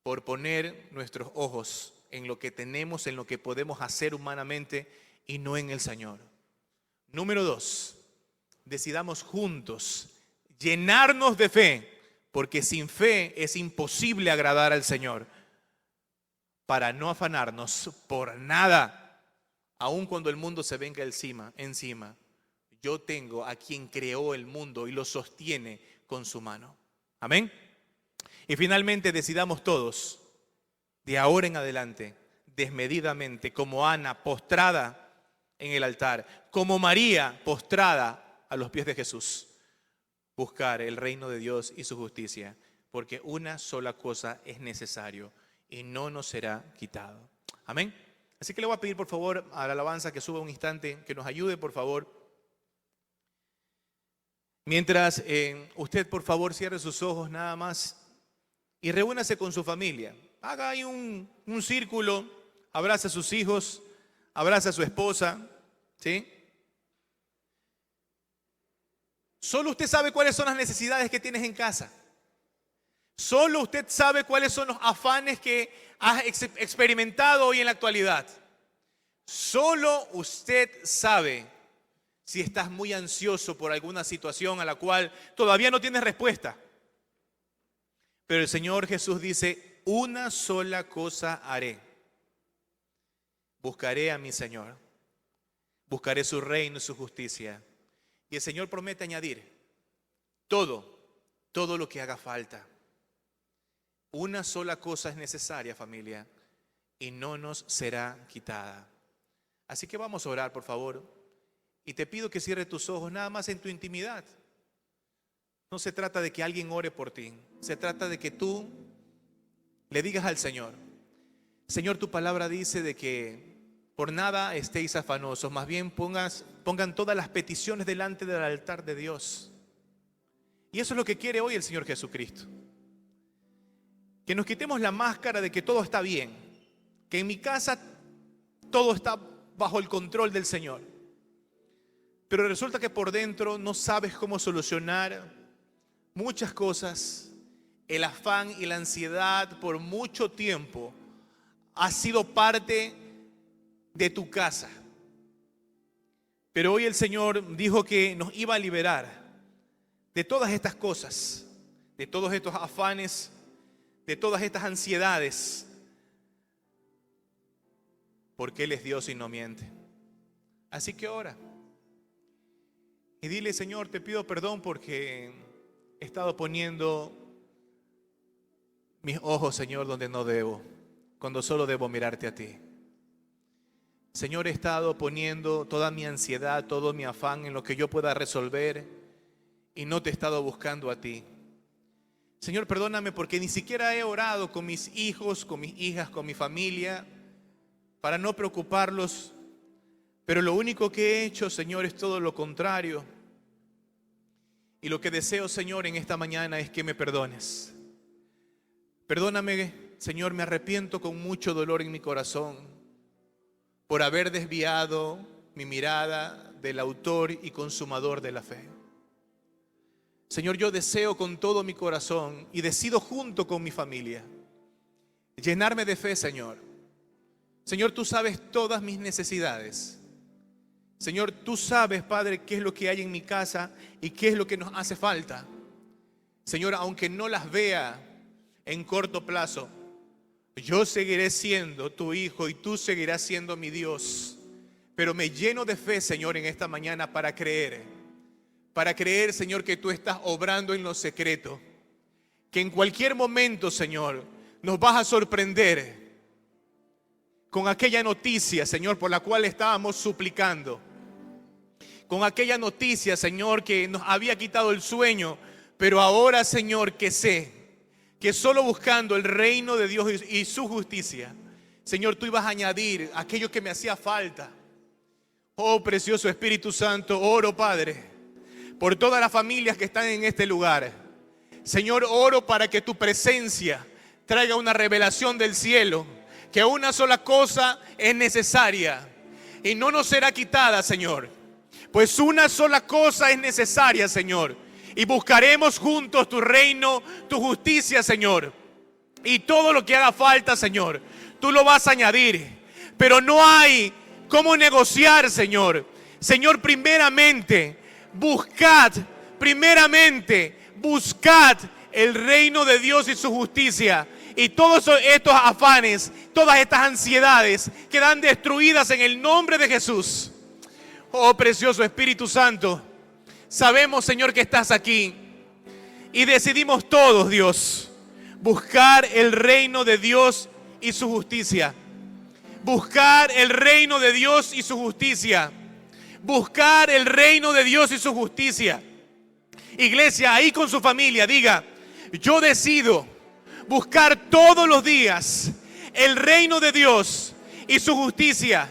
Por poner nuestros ojos en lo que tenemos, en lo que podemos hacer humanamente y no en el Señor. Número 2, decidamos juntos llenarnos de fe, porque sin fe es imposible agradar al Señor, para no afanarnos por nada, aun cuando el mundo se venga encima. Yo tengo a quien creó el mundo y lo sostiene con su mano. Amén. Y finalmente decidamos todos, de ahora en adelante, desmedidamente, como Ana postrada en el altar, como María postrada a los pies de Jesús, buscar el reino de Dios y su justicia, porque una sola cosa es necesario y no nos será quitado. Amén. Así que le voy a pedir por favor a la alabanza que suba un instante, que nos ayude por favor. Mientras usted por favor cierre sus ojos nada más y reúnase con su familia. Haga ahí un círculo, abrace a sus hijos, abrace a su esposa, ¿sí? Solo usted sabe cuáles son las necesidades que tienes en casa. Solo usted sabe cuáles son los afanes que has experimentado hoy en la actualidad. Solo usted sabe si estás muy ansioso por alguna situación a la cual todavía no tienes respuesta. Pero el Señor Jesús dice: una sola cosa haré. Buscaré a mi Señor. Buscaré su reino y su justicia. Y el Señor promete añadir todo lo que haga falta. Una sola cosa es necesaria, familia, y no nos será quitada. Así que vamos a orar, por favor. Y te pido que cierres tus ojos nada más en tu intimidad. No se trata de que alguien ore por ti. Se trata de que tú le digas al Señor: Señor, tu palabra dice de que por nada estéis afanosos, más bien pongan todas las peticiones delante del altar de Dios. Y eso es lo que quiere hoy el Señor Jesucristo. Que nos quitemos la máscara de que todo está bien, que en mi casa todo está bajo el control del Señor. Pero resulta que por dentro no sabes cómo solucionar muchas cosas. El afán y la ansiedad por mucho tiempo ha sido parte de tu casa. Pero hoy el Señor dijo que nos iba a liberar de todas estas cosas, de todos estos afanes, de todas estas ansiedades, porque Él es Dios y no miente. Así que ora y dile: Señor, te pido perdón porque he estado poniendo mis ojos, Señor, donde no debo, cuando solo debo mirarte a ti. Señor, he estado poniendo toda mi ansiedad, todo mi afán en lo que yo pueda resolver y no te he estado buscando a ti. Señor, perdóname porque ni siquiera he orado con mis hijos, con mis hijas, con mi familia, para no preocuparlos. Pero lo único que he hecho, Señor, es todo lo contrario. Y lo que deseo, Señor, en esta mañana es que me perdones. Perdóname, Señor, me arrepiento con mucho dolor en mi corazón por haber desviado mi mirada del autor y consumador de la fe. Señor, yo deseo con todo mi corazón y decido junto con mi familia llenarme de fe, Señor. Señor, tú sabes todas mis necesidades. Señor, tú sabes, Padre, qué es lo que hay en mi casa y qué es lo que nos hace falta. Señor, aunque no las vea en corto plazo, yo seguiré siendo tu hijo y tú seguirás siendo mi Dios. Pero me lleno de fe, Señor, en esta mañana para creer, Señor, que tú estás obrando en lo secreto, que en cualquier momento, Señor, nos vas a sorprender con aquella noticia, Señor, por la cual estábamos suplicando, con aquella noticia, Señor, que nos había quitado el sueño, pero ahora, Señor, que sé que solo buscando el reino de Dios y su justicia, Señor, tú ibas a añadir aquello que me hacía falta. Oh, precioso Espíritu Santo, oro, Padre, por todas las familias que están en este lugar. Señor, oro para que tu presencia traiga una revelación del cielo, que una sola cosa es necesaria y no nos será quitada, Señor. Pues una sola cosa es necesaria, Señor, y buscaremos juntos tu reino, tu justicia, Señor. Y todo lo que haga falta, Señor, tú lo vas a añadir. Pero no hay cómo negociar, Señor. Señor, primeramente buscad el reino de Dios y su justicia. Y todos estos afanes, todas estas ansiedades quedan destruidas en el nombre de Jesús. Oh, precioso Espíritu Santo, sabemos, Señor, que estás aquí. Y decidimos todos, Dios, buscar el reino de Dios y su justicia. Buscar el reino de Dios y su justicia. Buscar el reino de Dios y su justicia. Iglesia, ahí con su familia, diga: yo decido buscar todos los días el reino de Dios y su justicia.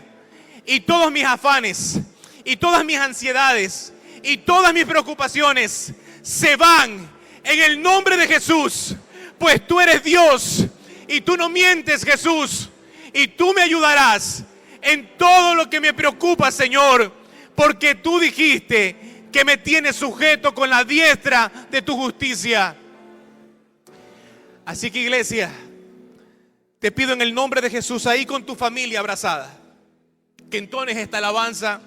Y todos mis afanes, y todas mis ansiedades, y todas mis preocupaciones se van en el nombre de Jesús. Pues tú eres Dios y tú no mientes, Jesús. Y tú me ayudarás en todo lo que me preocupa, Señor, porque tú dijiste que me tienes sujeto con la diestra de tu justicia. Así que, iglesia, te pido en el nombre de Jesús, ahí con tu familia abrazada, que entones esta alabanza,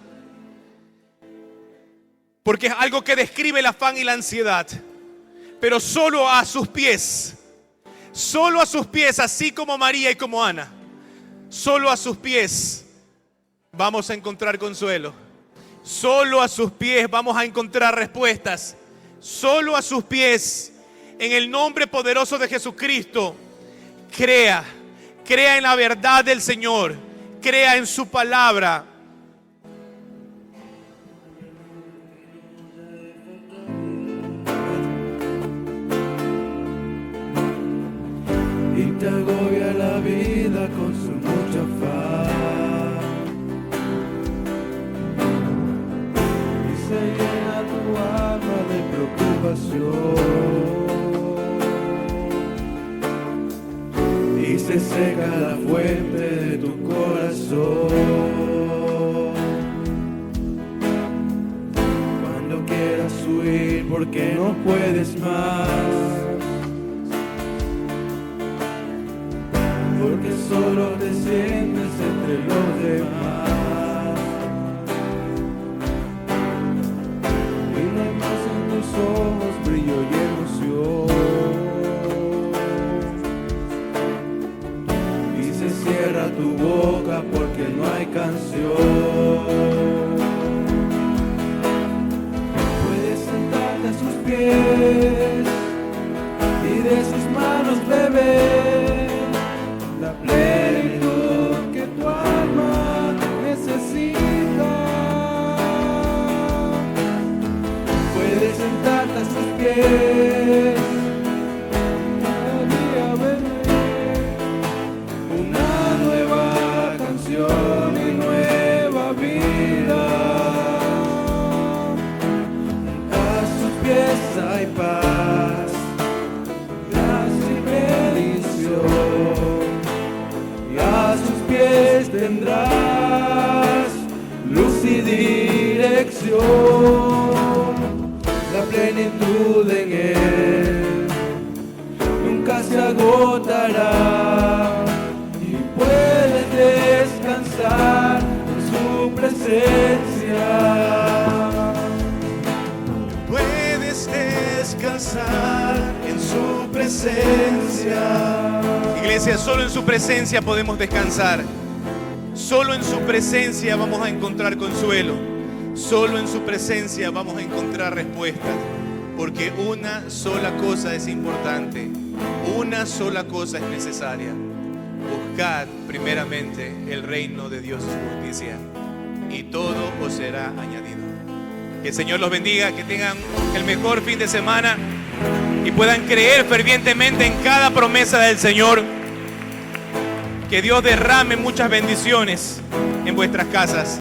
porque es algo que describe el afán y la ansiedad, pero solo a sus pies, así como María y como Ana, solo a sus pies vamos a encontrar consuelo. Solo a sus pies vamos a encontrar respuestas. Solo a sus pies, en el nombre poderoso de Jesucristo. Crea en la verdad del Señor, crea en su palabra. y se seca la fuente de tu corazón. Cuando quieras huir porque no puedes más, porque solo te sientes entre los demás, y no hay más en tus ojos brillo y emoción, y se cierra tu boca porque no hay canción. Puedes sentarte a sus pies y de sus manos beber la plenitud que tu alma necesita. Puedes sentarte a sus pies y beber una nueva canción y nueva vida. A sus pies hay paz, gracia y bendición. A sus pies tendrás luz y dirección. La plenitud en Él nunca se agotará y puedes descansar en su presencia. Puedes descansar en su presencia. Iglesia, solo en su presencia podemos descansar. Solo en su presencia vamos a encontrar consuelo. Solo en su presencia vamos a encontrar respuestas. Porque una sola cosa es importante. Una sola cosa es necesaria. Buscad primeramente el reino de Dios y su justicia, y todo os será añadido. Que el Señor los bendiga, que tengan el mejor fin de semana y puedan creer fervientemente en cada promesa del Señor. Que Dios derrame muchas bendiciones en vuestras casas.